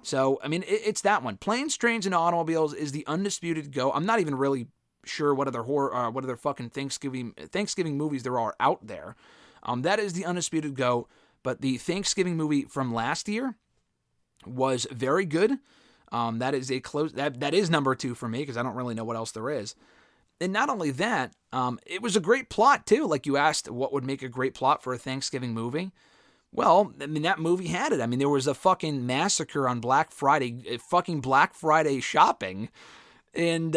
So, I mean, it's that one. Planes, Trains, and Automobiles is the undisputed go. I'm not even really sure what other fucking Thanksgiving movies there are out there. That is the undisputed GOAT, but the Thanksgiving movie from last year was very good. That is that is number 2 for me because I don't really know what else there is. And not only that, it was a great plot too. Like you asked, what would make a great plot for a Thanksgiving movie? Well, I mean, that movie had it. I mean, there was a fucking massacre on Black Friday, fucking Black Friday shopping, and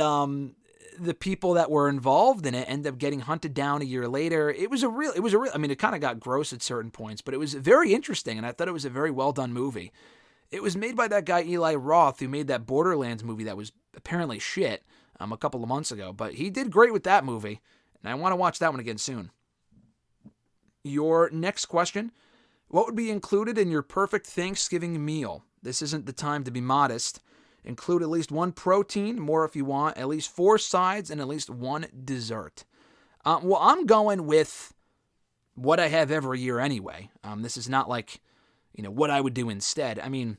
the people that were involved in it ended up getting hunted down a year later. It was a real, I mean, it kind of got gross at certain points, but it was very interesting, and I thought it was a very well done movie. It was made by that guy Eli Roth, who made that Borderlands movie that was apparently shit a couple of months ago, but he did great with that movie, and I want to watch that one again soon. Your next question, what would be included in your perfect Thanksgiving meal? This isn't the time to be modest. Include at least one protein, more if you want, at least 4 sides, and at least 1 dessert. Well, I'm going with what I have every year anyway. This is not like, what I would do instead. I mean,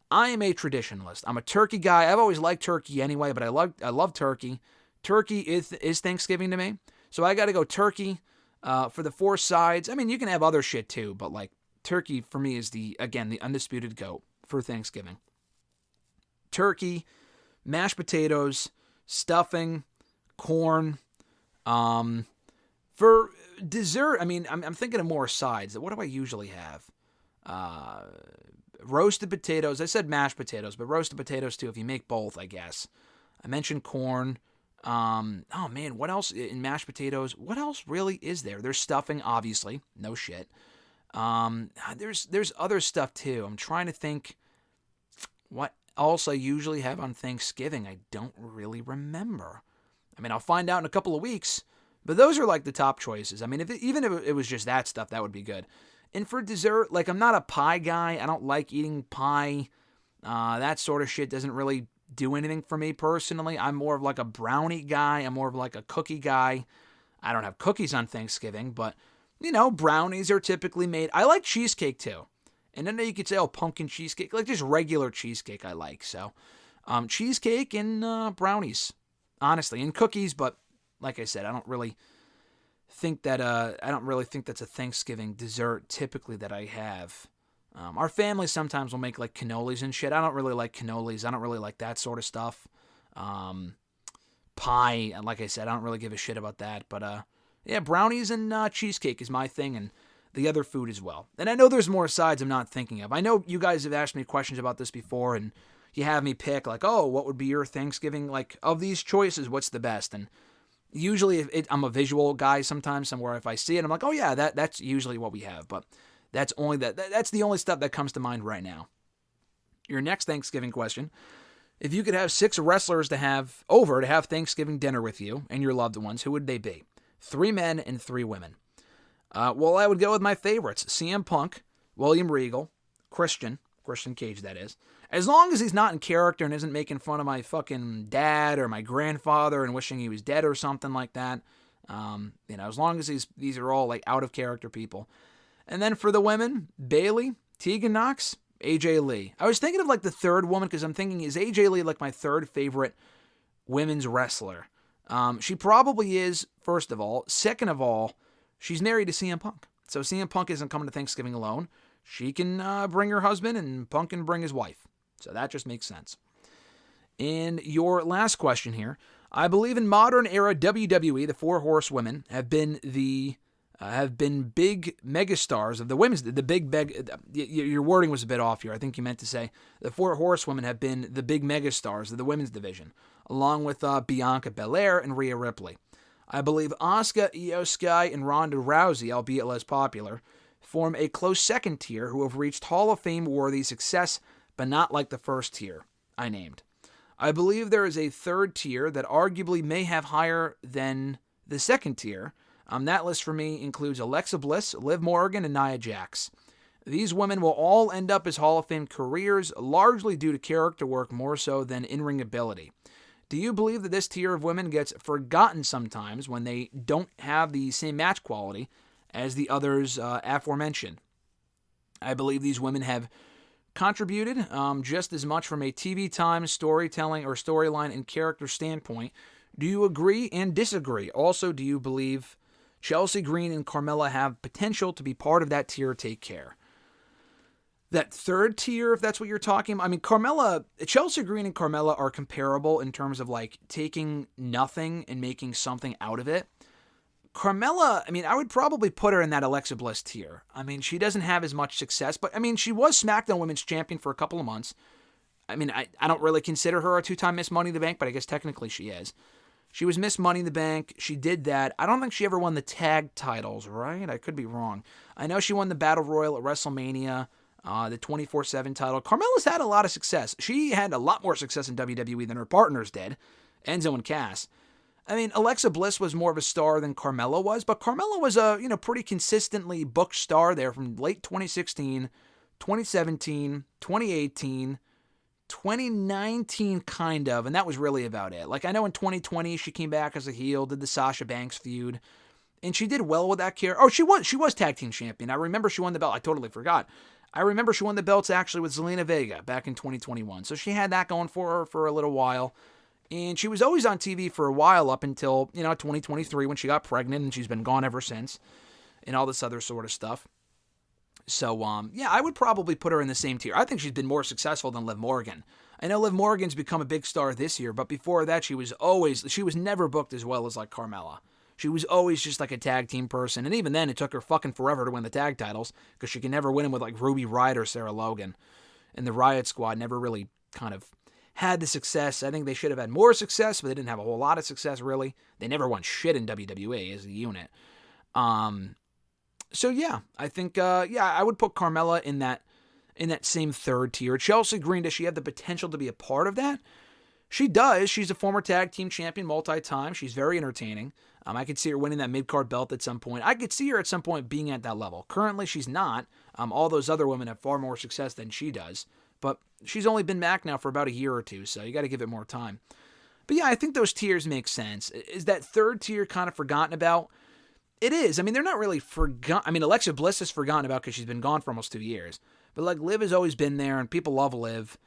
I am a traditionalist. I'm a turkey guy. I've always liked turkey anyway, but I love turkey. Turkey is Thanksgiving to me. So I got to go turkey for the 4 sides. I mean, you can have other shit too, but like turkey for me is the undisputed GOAT for Thanksgiving. Turkey, mashed potatoes, stuffing, corn. For dessert, I mean, I'm thinking of more sides. What do I usually have? Roasted potatoes. I said mashed potatoes, but roasted potatoes too, if you make both, I guess. I mentioned corn. Oh man, what else in mashed potatoes? What else really is there? There's stuffing, obviously. No shit. There's other stuff too. I'm trying to think what else I usually have on Thanksgiving. I don't really remember. I mean, I'll find out in a couple of weeks, but those are like the top choices. I mean, even if it was just that stuff, that would be good. And for dessert, like, I'm not a pie guy. I don't like eating pie. That sort of shit doesn't really do anything for me personally. I'm more of like a brownie guy. I'm more of like a cookie guy. I don't have cookies on Thanksgiving, but, brownies are typically made. I like cheesecake too. And then you could say, pumpkin cheesecake, like just regular cheesecake I like. So, cheesecake and brownies, honestly, and cookies. But like I said, I don't really think that's a Thanksgiving dessert typically that I have. Our family sometimes will make like cannolis and shit. I don't really like cannolis. I don't really like that sort of stuff. Pie, like I said, I don't really give a shit about that. But brownies and cheesecake is my thing, and the other food as well. And I know there's more sides I'm not thinking of. I know you guys have asked me questions about this before, and you have me pick like, what would be your Thanksgiving, like, of these choices, what's the best? And usually I'm a visual guy sometimes, somewhere if I see it, I'm like, oh yeah, that's usually what we have. But that's only that's the only stuff that comes to mind right now. Your next Thanksgiving question, If you could have 6 wrestlers to have Thanksgiving dinner with you and your loved ones, who would they be? 3 men and 3 women. Well, I would go with my favorites. CM Punk, William Regal, Christian Cage, that is. As long as he's not in character and isn't making fun of my fucking dad or my grandfather and wishing he was dead or something like that. As long as these are all like out of character people. And then for the women, Bayley, Tegan Knox, AJ Lee. I was thinking of like the third woman because I'm thinking, is AJ Lee like my third favorite women's wrestler? She probably is, first of all. Second of all, she's married to CM Punk. So CM Punk isn't coming to Thanksgiving alone. She can bring her husband and Punk can bring his wife. So that just makes sense. And your last question here. I believe in modern era WWE, the 4 horsewomen have been big megastars of the women's. Your wording was a bit off here. I think you meant to say the 4 horsewomen have been the big megastars of the women's division, along with Bianca Belair and Rhea Ripley. I believe Asuka, Io Sky, and Ronda Rousey, albeit less popular, form a close second tier who have reached Hall of Fame-worthy success, but not like the first tier I named. I believe there is a third tier that arguably may have higher than the second tier. That list for me includes Alexa Bliss, Liv Morgan, and Nia Jax. These women will all end up as Hall of Fame careers, largely due to character work more so than in-ring ability. Do you believe that this tier of women gets forgotten sometimes when they don't have the same match quality as the others aforementioned? I believe these women have contributed just as much from a TV time, storytelling, or storyline and character standpoint. Do you agree and disagree? Also, do you believe Chelsea Green and Carmella have potential to be part of that tier? Take care. That third tier, if that's what you're talking about. I mean, Chelsea Green and Carmella are comparable in terms of like taking nothing and making something out of it. Carmella, I mean, I would probably put her in that Alexa Bliss tier. I mean, she doesn't have as much success, but I mean, she was SmackDown Women's Champion for a couple of months. I mean, I don't really consider her a 2-time Miss Money in the Bank, but I guess technically she is. She was Miss Money in the Bank. She did that. I don't think she ever won the tag titles, right? I could be wrong. I know she won the Battle Royal at WrestleMania, the 24/7 title. Carmella's had a lot of success. She had a lot more success in WWE than her partners did, Enzo and Cass. I mean, Alexa Bliss was more of a star than Carmella was, but Carmella was a pretty consistently booked star there from late 2016, 2017, 2018, 2019 kind of, and that was really about it. Like, I know in 2020 she came back as a heel, did the Sasha Banks feud, and she did well with that character. Oh, she was tag team champion. I remember she won the belt. I totally forgot. I remember she won the belts actually with Zelina Vega back in 2021. So she had that going for her for a little while. And she was always on TV for a while up until, 2023 when she got pregnant, and she's been gone ever since and all this other sort of stuff. So, I would probably put her in the same tier. I think she's been more successful than Liv Morgan. I know Liv Morgan's become a big star this year, but before that, she was never booked as well as like Carmella. She was always just like a tag team person, and even then, it took her fucking forever to win the tag titles because she could never win them with like Ruby Riott or Sarah Logan. And the Riott Squad never really kind of had the success. I think they should have had more success, but they didn't have a whole lot of success, really. They never won shit in WWE as a unit. So, yeah, I think, I would put Carmella in that same third tier. Chelsea Green, does she have the potential to be a part of that? She does. She's a former tag team champion multi-time. She's very entertaining. I could see her winning that mid-card belt at some point. I could see her at some point being at that level. Currently, she's not. All those other women have far more success than she does. But she's only been back now for about a year or two, so you got to give it more time. But yeah, I think those tiers make sense. Is that third tier kind of forgotten about? It is. I mean, they're not really forgotten. I mean, Alexa Bliss is forgotten about because she's been gone for almost 2 years. But like Liv has always been there, and people love Liv.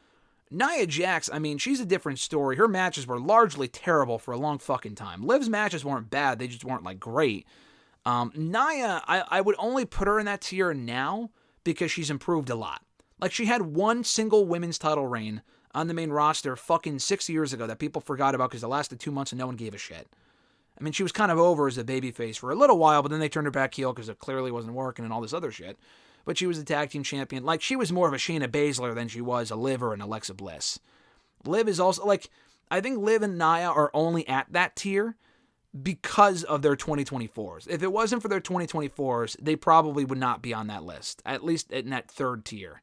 Nia Jax, I mean, she's a different story. Her matches were largely terrible for a long fucking time. Liv's matches weren't bad. They just weren't like great. Nia, I would only put her in that tier now because she's improved a lot. Like, she had one single women's title reign on the main roster fucking 6 years ago that people forgot about because it lasted 2 months and no one gave a shit. I mean, she was kind of over as a babyface for a little while, but then they turned her back heel because it clearly wasn't working and all this other shit. But she was a tag team champion. Like, she was more of a Shayna Baszler than she was a Liv or an Alexa Bliss. Liv is also, like, I think Liv and Nia are only at that tier because of their 2024s. If it wasn't for their 2024s, they probably would not be on that list, at least in that third tier.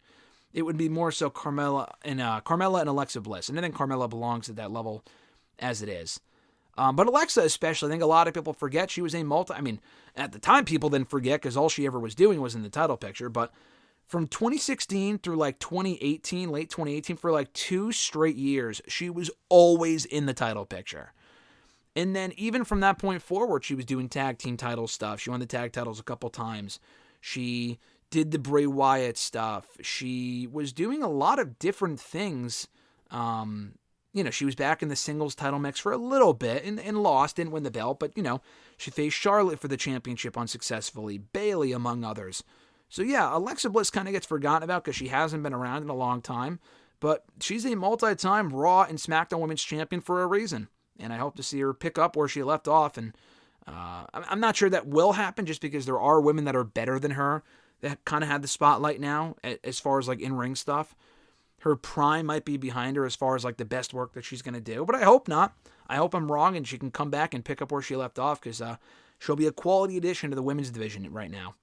it would be more so Carmella and Alexa Bliss. And I think Carmella belongs at that level as it is. But Alexa especially, I think a lot of people forget she was at the time people didn't forget because all she ever was doing was in the title picture. But from 2016 through like 2018, late 2018, for like 2 straight years, she was always in the title picture. And then even from that point forward, she was doing tag team title stuff. She won the tag titles a couple times. She did the Bray Wyatt stuff. She was doing a lot of different things. She was back in the singles title mix for a little bit and lost, didn't win the belt, but, she faced Charlotte for the championship unsuccessfully, Bayley among others. So yeah, Alexa Bliss kind of gets forgotten about because she hasn't been around in a long time, but she's a multi-time Raw and SmackDown Women's Champion for a reason, and I hope to see her pick up where she left off, and I'm not sure that will happen just because there are women that are better than her that kind of have the spotlight now as far as like in-ring stuff. Her prime might be behind her as far as like the best work that she's going to do, but I hope not. I hope I'm wrong and she can come back and pick up where she left off because she'll be a quality addition to the women's division right now.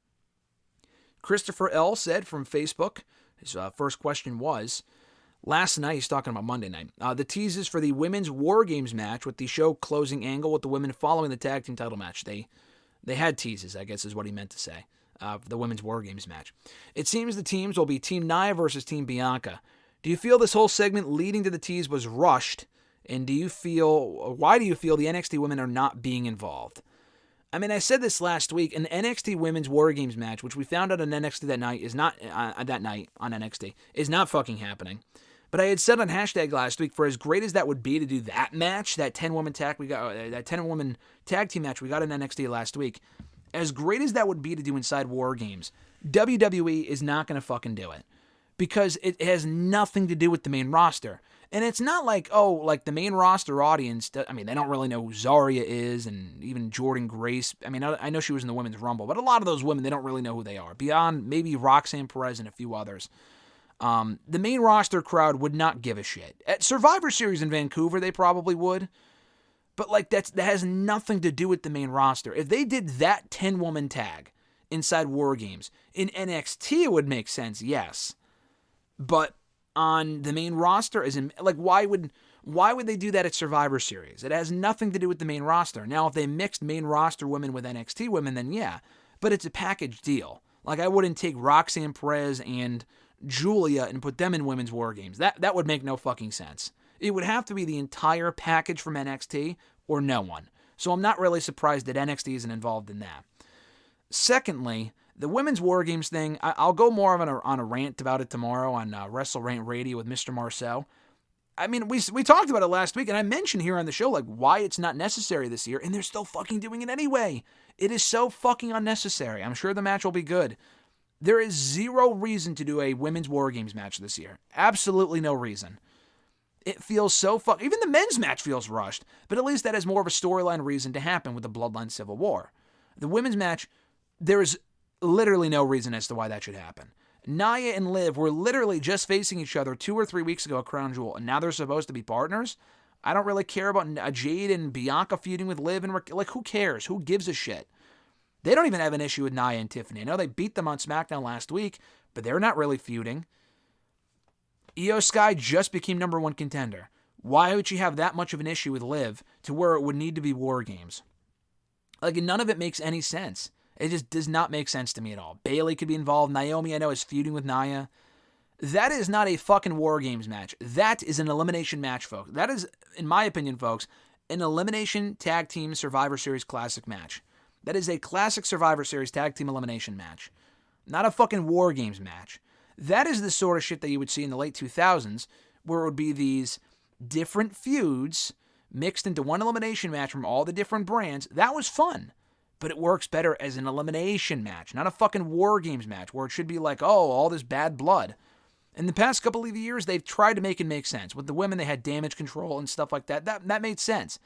Christopher L. said from Facebook, his first question was, last night, he's talking about Monday night, the teases for the women's War Games match with the show closing angle with the women following the tag team title match. They had teases, I guess is what he meant to say, for the women's War Games match. It seems the teams will be Team Nia versus Team Bianca. Do you feel this whole segment leading to the tease was rushed? And why do you feel the NXT women are not being involved? I mean, I said this last week, an NXT Women's War Games match, which we found out on NXT that night, is not fucking happening. But I had said on hashtag last week, for as great as that would be to do that match, that 10-woman tag team match we got in NXT last week, as great as that would be to do inside War Games, WWE is not going to fucking do it. Because it has nothing to do with the main roster. And it's not like, the main roster audience, they don't really know who Zarya is, and even Jordynne Grace. I know she was in the Women's Rumble, but a lot of those women, they don't really know who they are, beyond maybe Roxanne Perez and a few others. The main roster crowd would not give a shit. At Survivor Series in Vancouver, they probably would. But, that has nothing to do with the main roster. If they did that 10-woman tag inside War Games, in NXT it would make sense, yes. But on the main roster, why would they do that at Survivor Series? It has nothing to do with the main roster. Now, if they mixed main roster women with NXT women, then yeah. But it's a package deal. I wouldn't take Roxanne Perez and Julia and put them in Women's War Games. That would make no fucking sense. It would have to be the entire package from NXT or no one. So I'm not really surprised that NXT isn't involved in that. Secondly, the Women's War Games thing, I'll go more on a rant about it tomorrow on Wrestle Rant Radio with Mr. Marceau. We talked about it last week, and I mentioned here on the show, why it's not necessary this year, and they're still fucking doing it anyway. It is so fucking unnecessary. I'm sure the match will be good. There is zero reason to do a Women's War Games match this year. Absolutely no reason. It feels so even the men's match feels rushed, but at least that has more of a storyline reason to happen with the Bloodline Civil War. The women's match, there is literally no reason as to why that should happen. Nia and Liv were literally just facing each other 2 or 3 weeks ago at Crown Jewel, and now they're supposed to be partners? I don't really care about Jade and Bianca feuding with Liv, and who cares? Who gives a shit? They don't even have an issue with Nia and Tiffany. I know they beat them on SmackDown last week, but they're not really feuding. Io Sky just became number 1 contender. Why would she have that much of an issue with Liv to where it would need to be War Games? None of it makes any sense. It just does not make sense to me at all. Bayley could be involved. Naomi, I know, is feuding with Nia. That is not a fucking War Games match. That is an elimination match, folks. That is, in my opinion, folks, an elimination tag team Survivor Series classic match. That is a classic Survivor Series tag team elimination match. Not a fucking War Games match. That is the sort of shit that you would see in the late 2000s, where it would be these different feuds mixed into one elimination match from all the different brands. That was fun. But it works better as an elimination match, not a fucking War Games match, where it should be all this bad blood. In the past couple of years, they've tried to make it make sense. With the women, they had damage control and stuff like that. That made sense.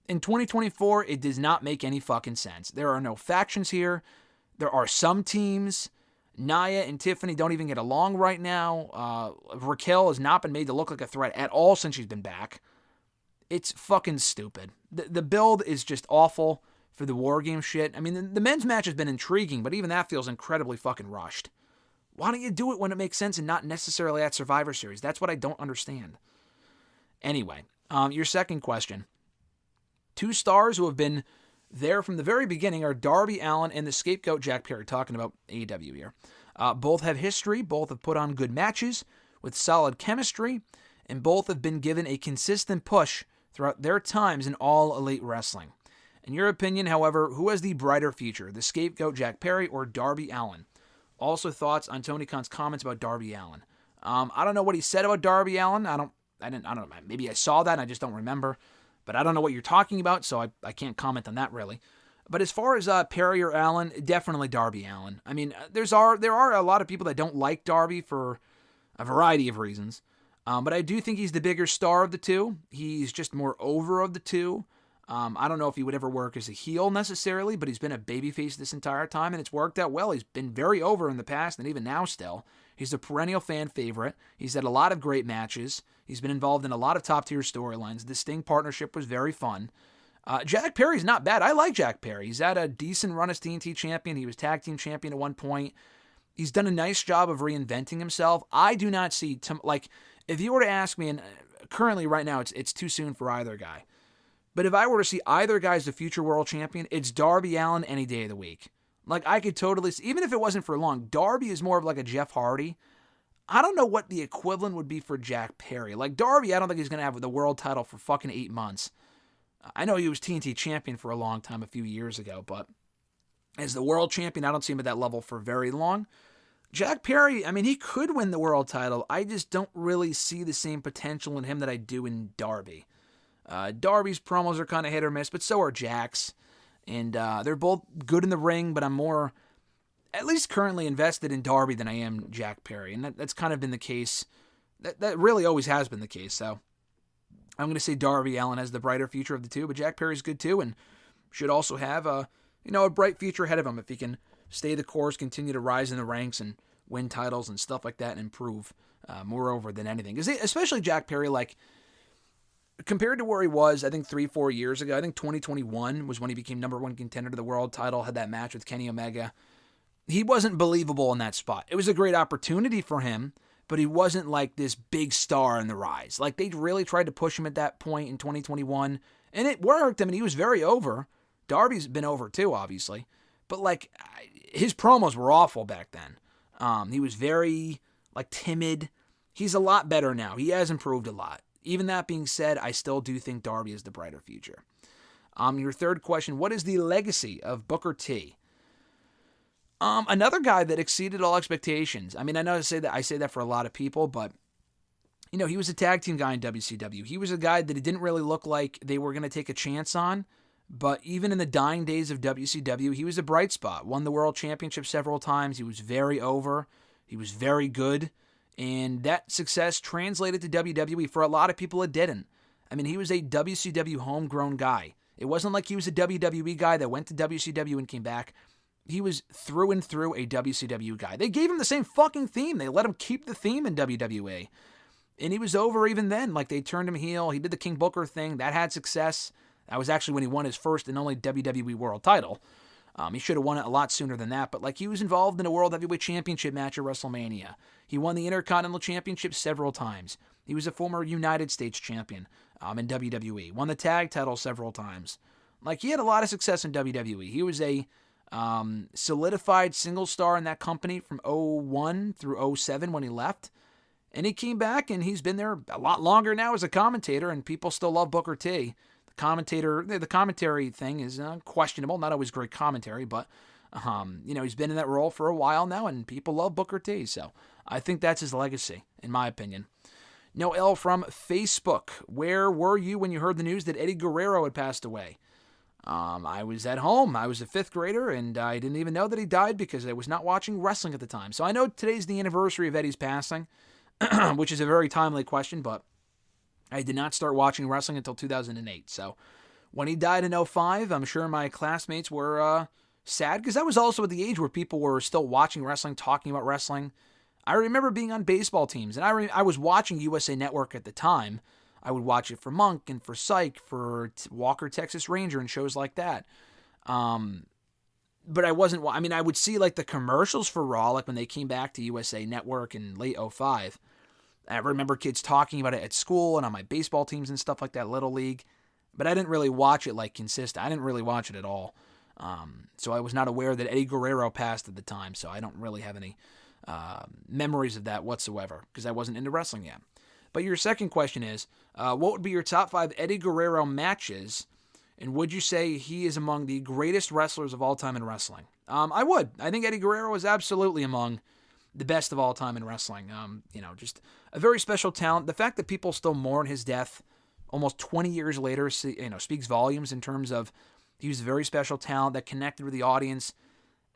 In 2024, it does not make any fucking sense. There are no factions here. There are some teams. Nia and Tiffany don't even get along right now. Raquel has not been made to look like a threat at all since she's been back. It's fucking stupid. The build is just awful for the War Game shit. The men's match has been intriguing, but even that feels incredibly fucking rushed. Why don't you do it when it makes sense and not necessarily at Survivor Series? That's what I don't understand. Anyway, your second question. 2 stars who have been there from the very beginning are Darby Allin and the scapegoat Jack Perry, talking about AEW here. Both have history, both have put on good matches with solid chemistry, and both have been given a consistent push throughout their times in All Elite Wrestling. In your opinion, however, who has the brighter future, the scapegoat Jack Perry or Darby Allin? Also, thoughts on Tony Khan's comments about Darby Allin. I don't know what he said about Darby Allin. I don't know. Maybe I saw that and I just don't remember. But I don't know what you're talking about, so I can't comment on that really. But as far as Perry or Allin, definitely Darby Allin. I mean, there are a lot of people that don't like Darby for a variety of reasons. But I do think he's the bigger star of the two. He's just more over of the two. I don't know if he would ever work as a heel necessarily, but he's been a babyface this entire time, and it's worked out well. He's been very over in the past, and even now still. He's a perennial fan favorite. He's had a lot of great matches. He's been involved in a lot of top-tier storylines. The Sting partnership was very fun. Jack Perry's not bad. I like Jack Perry. He's had a decent run as TNT champion. He was tag team champion at one point. He's done a nice job of reinventing himself. I do not see, if you were to ask me, and currently right now it's too soon for either guy, but if I were to see either guy as the future world champion, it's Darby Allin any day of the week. I could totally see, even if it wasn't for long, Darby is more of like a Jeff Hardy. I don't know what the equivalent would be for Jack Perry. Darby, I don't think he's going to have the world title for fucking 8 months. I know he was TNT champion for a long time a few years ago, but as the world champion, I don't see him at that level for very long. Jack Perry, I mean, he could win the world title. I just don't really see the same potential in him that I do in Darby. Darby's promos are kind of hit or miss, but so are Jack's. And they're both good in the ring, but I'm more, at least currently, invested in Darby than I am Jack Perry. And that's kind of been the case. That really always has been the case. So I'm going to say Darby Allin has the brighter future of the two, but Jack Perry's good too and should also have a bright future ahead of him if he can stay the course, continue to rise in the ranks and win titles and stuff like that and improve moreover than anything. Because especially Jack Perry, compared to where he was, I think 3-4 years ago, I think 2021 was when he became number 1 contender to the world title, had that match with Kenny Omega. He wasn't believable in that spot. It was a great opportunity for him, but he wasn't like this big star in the rise. They really tried to push him at that point in 2021, and it worked. I mean, he was very over. Darby's been over too, obviously. But, his promos were awful back then. He was very, timid. He's a lot better now. He has improved a lot. Even that being said, I still do think Darby is the brighter future. Your third question, what is the legacy of Booker T? Another guy that exceeded all expectations. I mean, I know I say that for a lot of people, but, he was a tag team guy in WCW. He was a guy that it didn't really look like they were going to take a chance on, but even in the dying days of WCW, he was a bright spot. Won the world championship several times. He was very over. He was very good. And that success translated to WWE. For a lot of people, it didn't. I mean, he was a WCW homegrown guy. It wasn't like he was a WWE guy that went to WCW and came back. He was through and through a WCW guy. They gave him the same fucking theme. They let him keep the theme in WWE. And he was over even then. They turned him heel. He did the King Booker thing. That had success. That was actually when he won his first and only WWE World title. He should have won it a lot sooner than that, but he was involved in a World Heavyweight Championship match at WrestleMania. He won the Intercontinental Championship several times. He was a former United States champion in WWE. Won the tag title several times. He had a lot of success in WWE. He was a solidified single star in that company from 2001 through 2007 when he left. And he came back, and he's been there a lot longer now as a commentator, and people still love Booker T. The commentary thing is questionable, not always great commentary, but he's been in that role for a while now, and people love Booker T. So I think that's his legacy, in my opinion. Noel from Facebook, where were you when you heard the news that Eddie Guerrero had passed away? I was at home. I was a 5th grader, and I didn't even know that he died because I was not watching wrestling at the time. So I know today's the anniversary of Eddie's passing, which is a very timely question, but I did not start watching wrestling until 2008. So when he died in 2005, I'm sure my classmates were sad because that was also at the age where people were still watching wrestling, talking about wrestling. I remember being on baseball teams, and I was watching USA Network at the time. I would watch it for Monk and for Psych, for Walker, Texas Ranger, and shows like that. but I wasn't, I mean, I would see like the commercials for Raw, like when they came back to USA Network in late 05. I remember kids talking about it at school and on my baseball teams and stuff like that, Little League. But I didn't really watch it like consistent. I didn't really watch it at all. So I was not aware that Eddie Guerrero passed at the time. So I don't really have any memories of that whatsoever because I wasn't into wrestling yet. But your second question is, what would be your top 5 Eddie Guerrero matches? And would you say he is among the greatest wrestlers of all time in wrestling? I would. I think Eddie Guerrero is absolutely among the best of all time in wrestling. Just a very special talent. The fact that people still mourn his death almost 20 years later, speaks volumes in terms of he was a very special talent that connected with the audience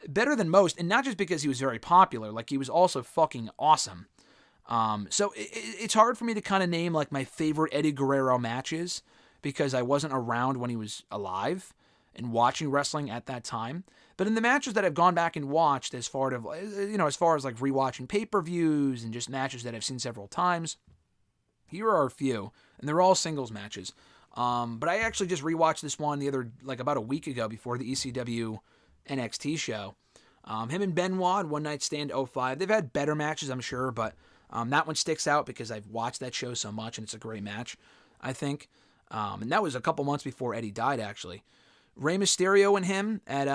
better than most, and not just because he was very popular, like he was also fucking awesome. So it's hard for me to kind of name like my favorite Eddie Guerrero matches because I wasn't around when he was alive and watching wrestling at that time. But in the matches that I've gone back and watched, as far as like rewatching pay-per-views and just matches that I've seen several times, here are a few, and they're all singles matches. But I actually just rewatched this one about a week ago before the ECW NXT show. Him and Benoit, One Night Stand 05. They've had better matches, I'm sure, but that one sticks out because I've watched that show so much, and it's a great match, I think. And that was a couple months before Eddie died, actually. Rey Mysterio and him at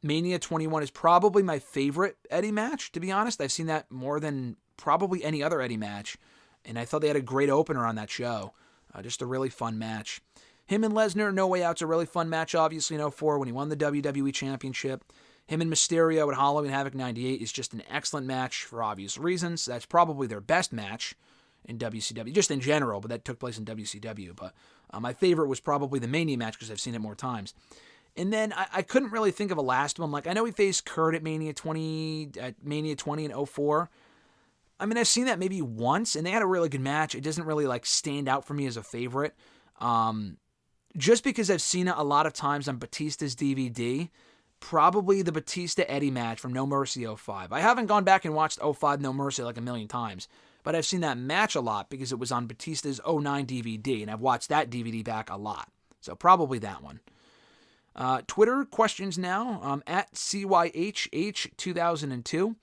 Mania 21 is probably my favorite Eddie match, to be honest. I've seen that more than probably any other Eddie match, and I thought they had a great opener on that show. Just a really fun match. Him and Lesnar, No Way Out's a really fun match, obviously, in 04 when he won the WWE Championship. Him and Mysterio at Halloween Havoc 98 is just an excellent match for obvious reasons. That's probably their best match in WCW, just in general, but that took place in WCW. But my favorite was probably the Mania match because I've seen it more times. And then I couldn't really think of a last one. Like, I know he faced Kurt at Mania 20 in 04. I mean, I've seen that maybe once, and they had a really good match. It doesn't really, like, stand out for me as a favorite. Just because I've seen it a lot of times on Batista's DVD, probably the Batista-Eddie match from No Mercy 05. I haven't gone back and watched 05 No Mercy like a million times, but I've seen that match a lot because it was on Batista's 09 DVD, and I've watched that DVD back a lot. So probably that one. Twitter questions now, at CYHH2002.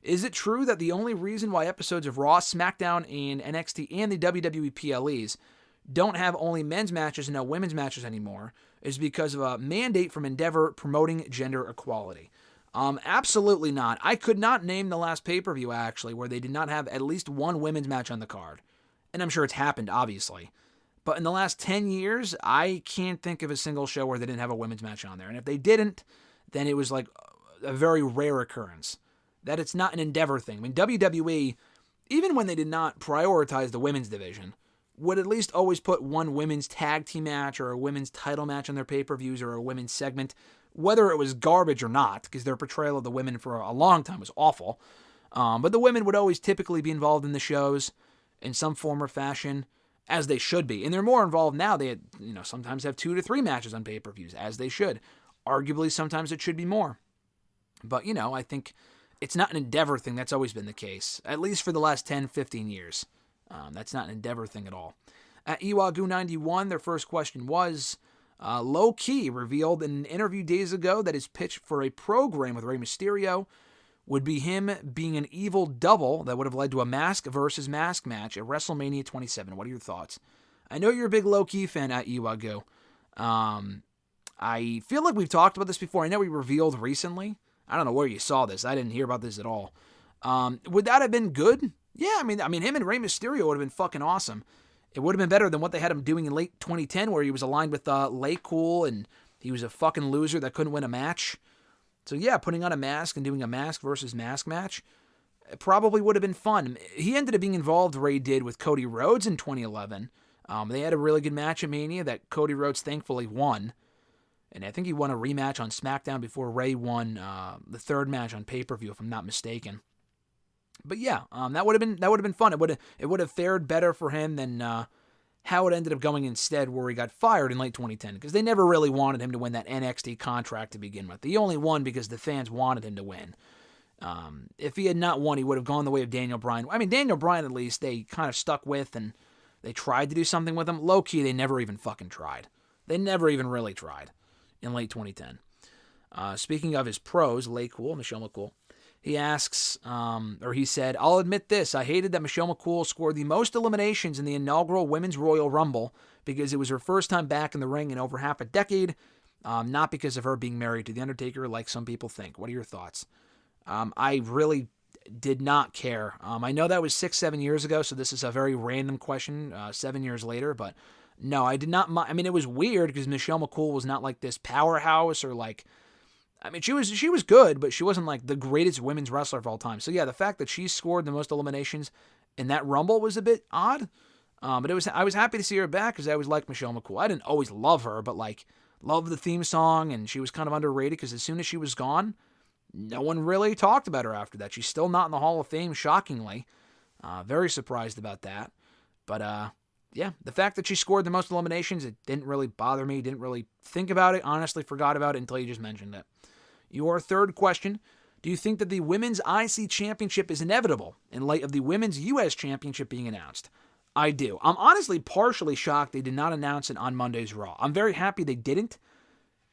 Is it true that the only reason why episodes of Raw, SmackDown, and NXT and the WWE PLEs don't have only men's matches and no women's matches anymore is because of a mandate from Endeavor promoting gender equality? Absolutely not. I could not name the last pay-per-view, actually, where they did not have at least one women's match on the card. And I'm sure it's happened, obviously. But in the last 10 years, I can't think of a single show where they didn't have a women's match on there. And if they didn't, then it was like a very rare occurrence. That it's not an Endeavor thing. I mean, WWE, even when they did not prioritize the women's division, would at least always put one women's tag team match or a women's title match on their pay-per-views or a women's segment, whether it was garbage or not, because their portrayal of the women for a long time was awful. But the women would always typically be involved in the shows in some form or fashion, as they should be. And they're more involved now. They sometimes have 2 to 3 matches on pay-per-views, as they should. Arguably, sometimes it should be more. But, I think it's not an Endeavor thing. That's always been the case, at least for the last 10, 15 years. That's not an Endeavor thing at all. At Iwagu91, their first question was, Low Key revealed in an interview days ago that his pitch for a program with Rey Mysterio would be him being an evil double that would have led to a mask versus mask match at WrestleMania 27. What are your thoughts? I know you're a big Low Key fan at Iwagu. I feel like we've talked about this before. I know we revealed recently. I don't know where you saw this. I didn't hear about this at all. Would that have been good? Yeah, I mean, him and Rey Mysterio would have been fucking awesome. It would have been better than what they had him doing in late 2010, where he was aligned with Lay Cool, and he was a fucking loser that couldn't win a match. So yeah, putting on a mask and doing a mask versus mask match, it probably would have been fun. He ended up being involved, Ray did, with Cody Rhodes in 2011. They had a really good match at Mania that Cody Rhodes thankfully won. And I think he won a rematch on SmackDown before Ray won the third match on pay-per-view, if I'm not mistaken. But yeah, that would have been fun. It would have fared better for him than how it ended up going instead, where he got fired in late 2010, because they never really wanted him to win that NXT contract to begin with. He only won because the fans wanted him to win. If he had not won, he would have gone the way of Daniel Bryan. I mean, Daniel Bryan, at least, they kind of stuck with, and they tried to do something with him. Low-key, they never even fucking tried. They never even really tried in late 2010. Speaking of his pros, Michelle McCool, he asks, or he said, I'll admit this, I hated that Michelle McCool scored the most eliminations in the inaugural Women's Royal Rumble because it was her first time back in the ring in over half a decade, not because of her being married to The Undertaker like some people think. What are your thoughts? I really did not care. I know that was 6-7 years ago, so this is a very random question 7 years later, but no, I did not. I mean, it was weird because Michelle McCool was not like this powerhouse or like, I mean, she was good, but she wasn't like the greatest women's wrestler of all time. So yeah, the fact that she scored the most eliminations in that Rumble was a bit odd. But I was happy to see her back because I always liked Michelle McCool. I didn't always love her, but like loved the theme song, and she was kind of underrated because as soon as she was gone, no one really talked about her after that. She's still not in the Hall of Fame, shockingly. Very surprised about that. But yeah, the fact that she scored the most eliminations, it didn't really bother me. Didn't really think about it. Honestly, forgot about it until you just mentioned it. Your third question, do you think that the Women's IC Championship is inevitable in light of the Women's U.S. Championship being announced? I do. I'm honestly partially shocked they did not announce it on Monday's Raw. I'm very happy they didn't.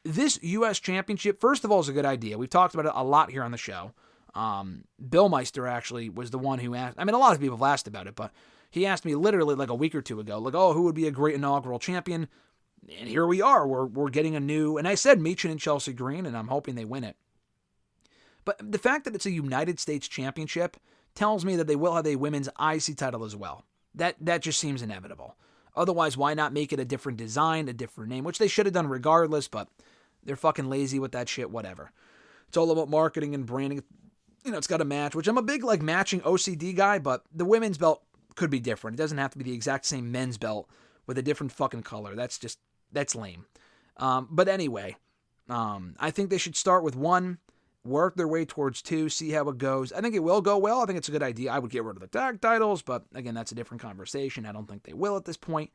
This U.S. Championship, first of all, is a good idea. We've talked about it a lot here on the show. Bill Meister actually was the one who asked. I mean, a lot of people have asked about it, but he asked me literally like a week or two ago, like, oh, who would be a great inaugural champion? And here we are. We're getting a new, and I said Meechin and Chelsea Green, and I'm hoping they win it. But the fact that it's a United States Championship tells me that they will have a women's IC title as well. That just seems inevitable. Otherwise, why not make it a different design, a different name, which they should have done regardless, but they're fucking lazy with that shit, whatever. It's all about marketing and branding. You know, it's got to match, which I'm a big, like, matching OCD guy, but the women's belt could be different. It doesn't have to be the exact same men's belt with a different fucking color. That's lame. But anyway, I think they should start with one, work their way towards two, see how it goes. I think it will go well. I think it's a good idea. I would get rid of the tag titles, but again, that's a different conversation. I don't think they will at this point.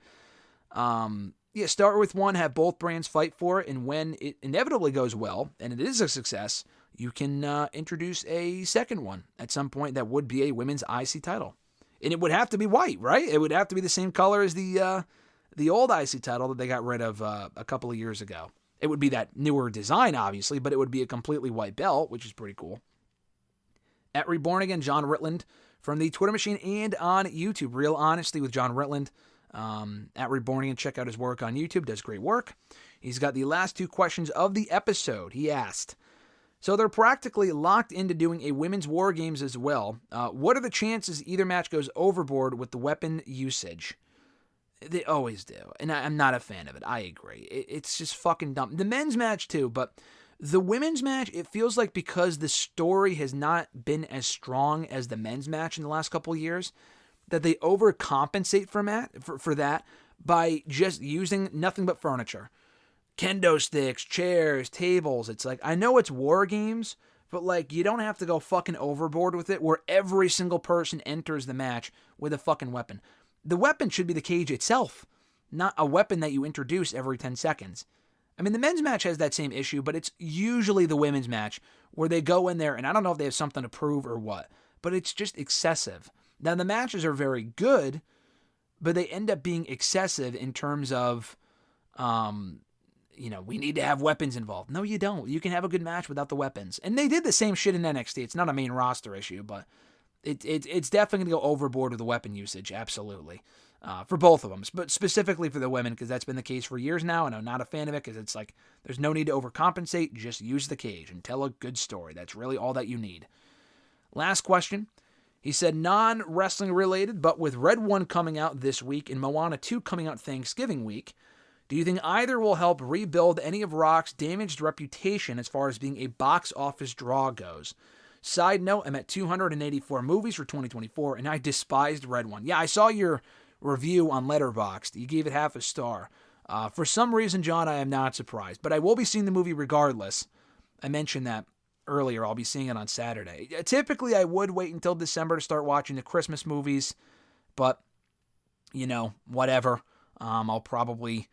Yeah, start with one, have both brands fight for it, and when it inevitably goes well, and it is a success, you can introduce a second one at some point that would be a women's IC title. And it would have to be white, right? It would have to be the same color as the old IC title that they got rid of a couple of years ago. It would be that newer design, obviously, but it would be a completely white belt, which is pretty cool. At Reborn Again, John Ritland from the Twitter machine and on YouTube. Real Honesty with John Ritland. At Reborn Again, check out his work on YouTube. Does great work. He's got the last two questions of the episode. He asked, so they're practically locked into doing a women's war games as well. What are the chances either match goes overboard with the weapon usage? They always do, and I'm not a fan of it. I agree. It's just fucking dumb. The men's match too, but the women's match, it feels like because the story has not been as strong as the men's match in the last couple of years, that they overcompensate for that by just using nothing but furniture. Kendo sticks, chairs, tables. It's like, I know it's war games, but like, you don't have to go fucking overboard with it where every single person enters the match with a fucking weapon. The weapon should be the cage itself, not a weapon that you introduce every 10 seconds. I mean, the men's match has that same issue, but it's usually the women's match where they go in there, and I don't know if they have something to prove or what, but it's just excessive. Now, the matches are very good, but they end up being excessive in terms of, we need to have weapons involved. No, you don't. You can have a good match without the weapons. And they did the same shit in NXT. It's not a main roster issue, but it's definitely going to go overboard with the weapon usage, absolutely, for both of them, but specifically for the women, because that's been the case for years now, and I'm not a fan of it, because it's like, there's no need to overcompensate, just use the cage and tell a good story. That's really all that you need. Last question. He said, non-wrestling related, but with Red 1 coming out this week and Moana 2 coming out Thanksgiving week, do you think either will help rebuild any of Rock's damaged reputation as far as being a box office draw goes? Side note, I'm at 284 movies for 2024, and I despised Red 1. Yeah, I saw your review on Letterboxd. You gave it half a star. For some reason, John, I am not surprised, but I will be seeing the movie regardless. I mentioned that earlier. I'll be seeing it on Saturday. Typically, I would wait until December to start watching the Christmas movies, but, whatever. I'll probably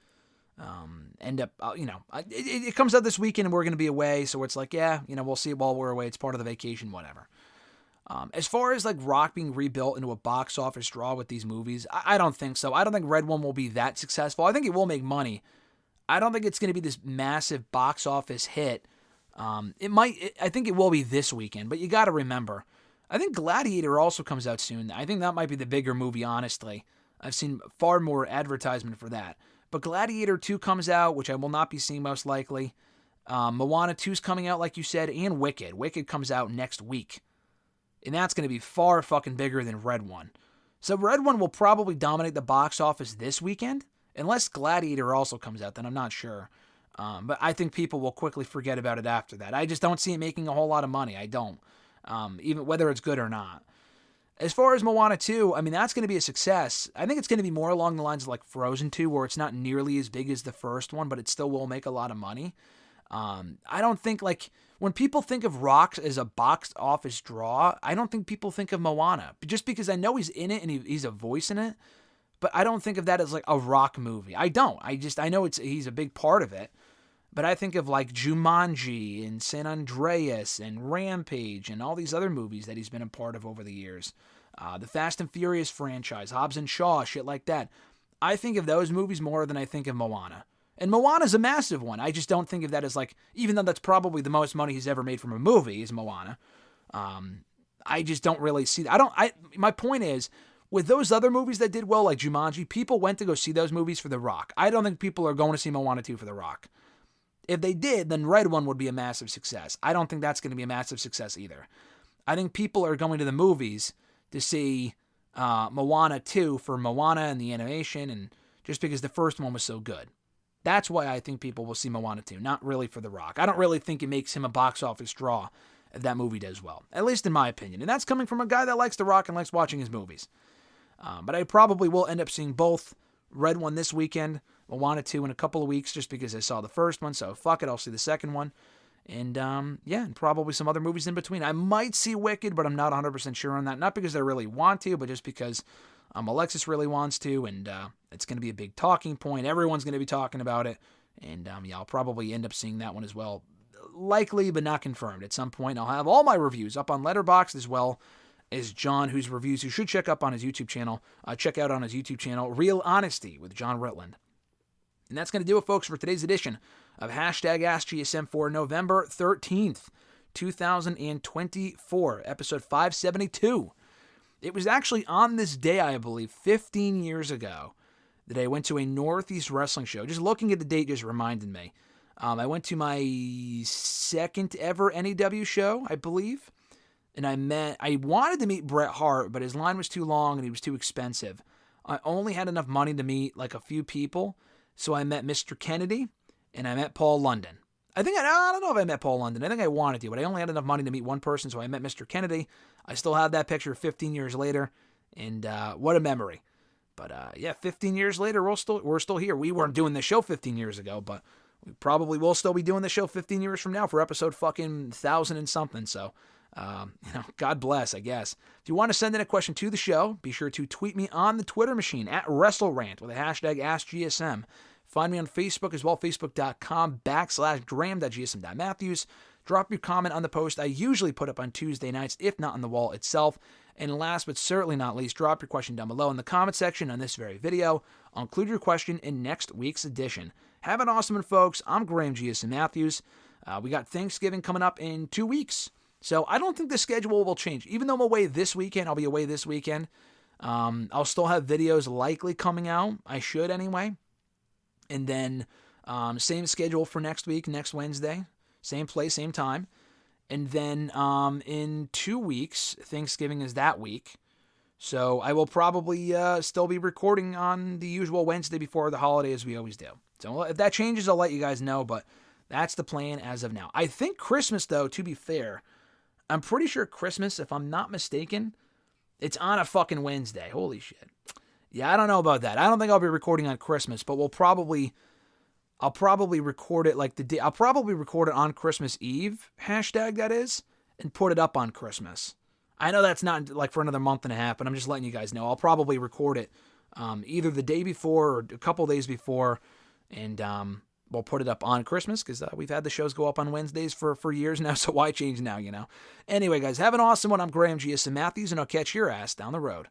end up, it comes out this weekend and we're going to be away, so it's like, we'll see it while we're away. It's part of the vacation, whatever. As far as like Rock being rebuilt into a box office draw with these movies, I don't think so. I don't think Red 1 will be that successful. I think it will make money. I don't think it's going to be this massive box office hit I think it will be this weekend, but you got to remember, I think Gladiator also comes out soon. I think that might be the bigger movie, honestly. I've seen far more advertisement for that. But Gladiator 2 comes out, which I will not be seeing most likely. Moana 2 is coming out, like you said, and Wicked. Wicked comes out next week. And that's going to be far fucking bigger than Red One. So Red One will probably dominate the box office this weekend. Unless Gladiator also comes out, then I'm not sure. But I think people will quickly forget about it after that. I just don't see it making a whole lot of money. I don't. Even whether it's good or not. As far as Moana 2, I mean, that's going to be a success. I think it's going to be more along the lines of like Frozen 2, where it's not nearly as big as the first one, but it still will make a lot of money. I don't think, like, when people think of Rock as a box office draw, I don't think people think of Moana. Just because I know he's in it and he's a voice in it, but I don't think of that as like a Rock movie. I don't. I know he's a big part of it. But I think of like Jumanji and San Andreas and Rampage and all these other movies that he's been a part of over the years. The Fast and Furious franchise, Hobbs and Shaw, shit like that. I think of those movies more than I think of Moana. And Moana's a massive one. I just don't think of that as like, even though that's probably the most money he's ever made from a movie is Moana. I just don't really see that. My point is, with those other movies that did well, like Jumanji, people went to go see those movies for The Rock. I don't think people are going to see Moana 2 for The Rock. If they did, then Red One would be a massive success. I don't think that's going to be a massive success either. I think people are going to the movies to see Moana 2 for Moana and the animation, and just because the first one was so good. That's why I think people will see Moana 2, not really for The Rock. I don't really think it makes him a box office draw if that movie does well, at least in my opinion. And that's coming from a guy that likes The Rock and likes watching his movies. But I probably will end up seeing both Red One this weekend, Moana 2 in a couple of weeks, just because I saw the first one, so fuck it, I'll see the second one. And and probably some other movies in between. I might see Wicked, but I'm not 100% sure on that. Not because I really want to, but just because Alexis really wants to, and it's going to be a big talking point. Everyone's going to be talking about it, and I'll probably end up seeing that one as well. Likely, but not confirmed. At some point, I'll have all my reviews up on Letterboxd as well as John, whose reviews you should check up on his YouTube channel. Check out on his YouTube channel, Real Honesty with John Ritland. And that's going to do it, folks, for today's edition of #AskGSM for November 13th, 2024, episode 572. It was actually on this day, I believe, 15 years ago, that I went to a Northeast wrestling show. Just looking at the date just reminded me. I went to my second ever NEW show, I believe, and I wanted to meet Bret Hart, but his line was too long and he was too expensive. I only had enough money to meet like a few people, so I met Mr. Kennedy and I met Paul London. I don't know if I met Paul London. I think I wanted to, but I only had enough money to meet one person, so I met Mr. Kennedy. I still have that picture 15 years later, and what a memory. But 15 years later, we're still here. We weren't doing the show 15 years ago, but we probably will still be doing the show 15 years from now for episode fucking 1,000 and something. So, God bless, I guess. If you want to send in a question to the show, be sure to tweet me on the Twitter machine at WrestleRant with the hashtag AskGSM. Find me on Facebook as well, facebook.com/graham.gsm.matthews. Drop your comment on the post I usually put up on Tuesday nights, if not on the wall itself. And last but certainly not least, drop your question down below in the comment section on this very video. I'll include your question in next week's edition. Have an awesome one, folks. I'm Graham GSM Matthews. We got Thanksgiving coming up in 2 weeks. So I don't think the schedule will change. Even though I'm away this weekend, I'll be away this weekend. I'll still have videos likely coming out. I should anyway. And then same schedule for next week, next Wednesday. Same place, same time. And then in 2 weeks, Thanksgiving is that week. So I will probably still be recording on the usual Wednesday before the holiday as we always do. So if that changes, I'll let you guys know. But that's the plan as of now. I think Christmas, though, to be fair, I'm pretty sure Christmas, if I'm not mistaken, it's on a fucking Wednesday. Holy shit. Yeah, I don't know about that. I don't think I'll be recording on Christmas, but I'll probably record it like the day. I'll probably record it on Christmas Eve, hashtag that is, and put it up on Christmas. I know that's not like for another month and a half, but I'm just letting you guys know. I'll probably record it either the day before or a couple days before, and we'll put it up on Christmas because we've had the shows go up on Wednesdays for years now, so why change now, you know? Anyway, guys, have an awesome one. I'm Graham GSM Matthews, and I'll catch your ass down the road.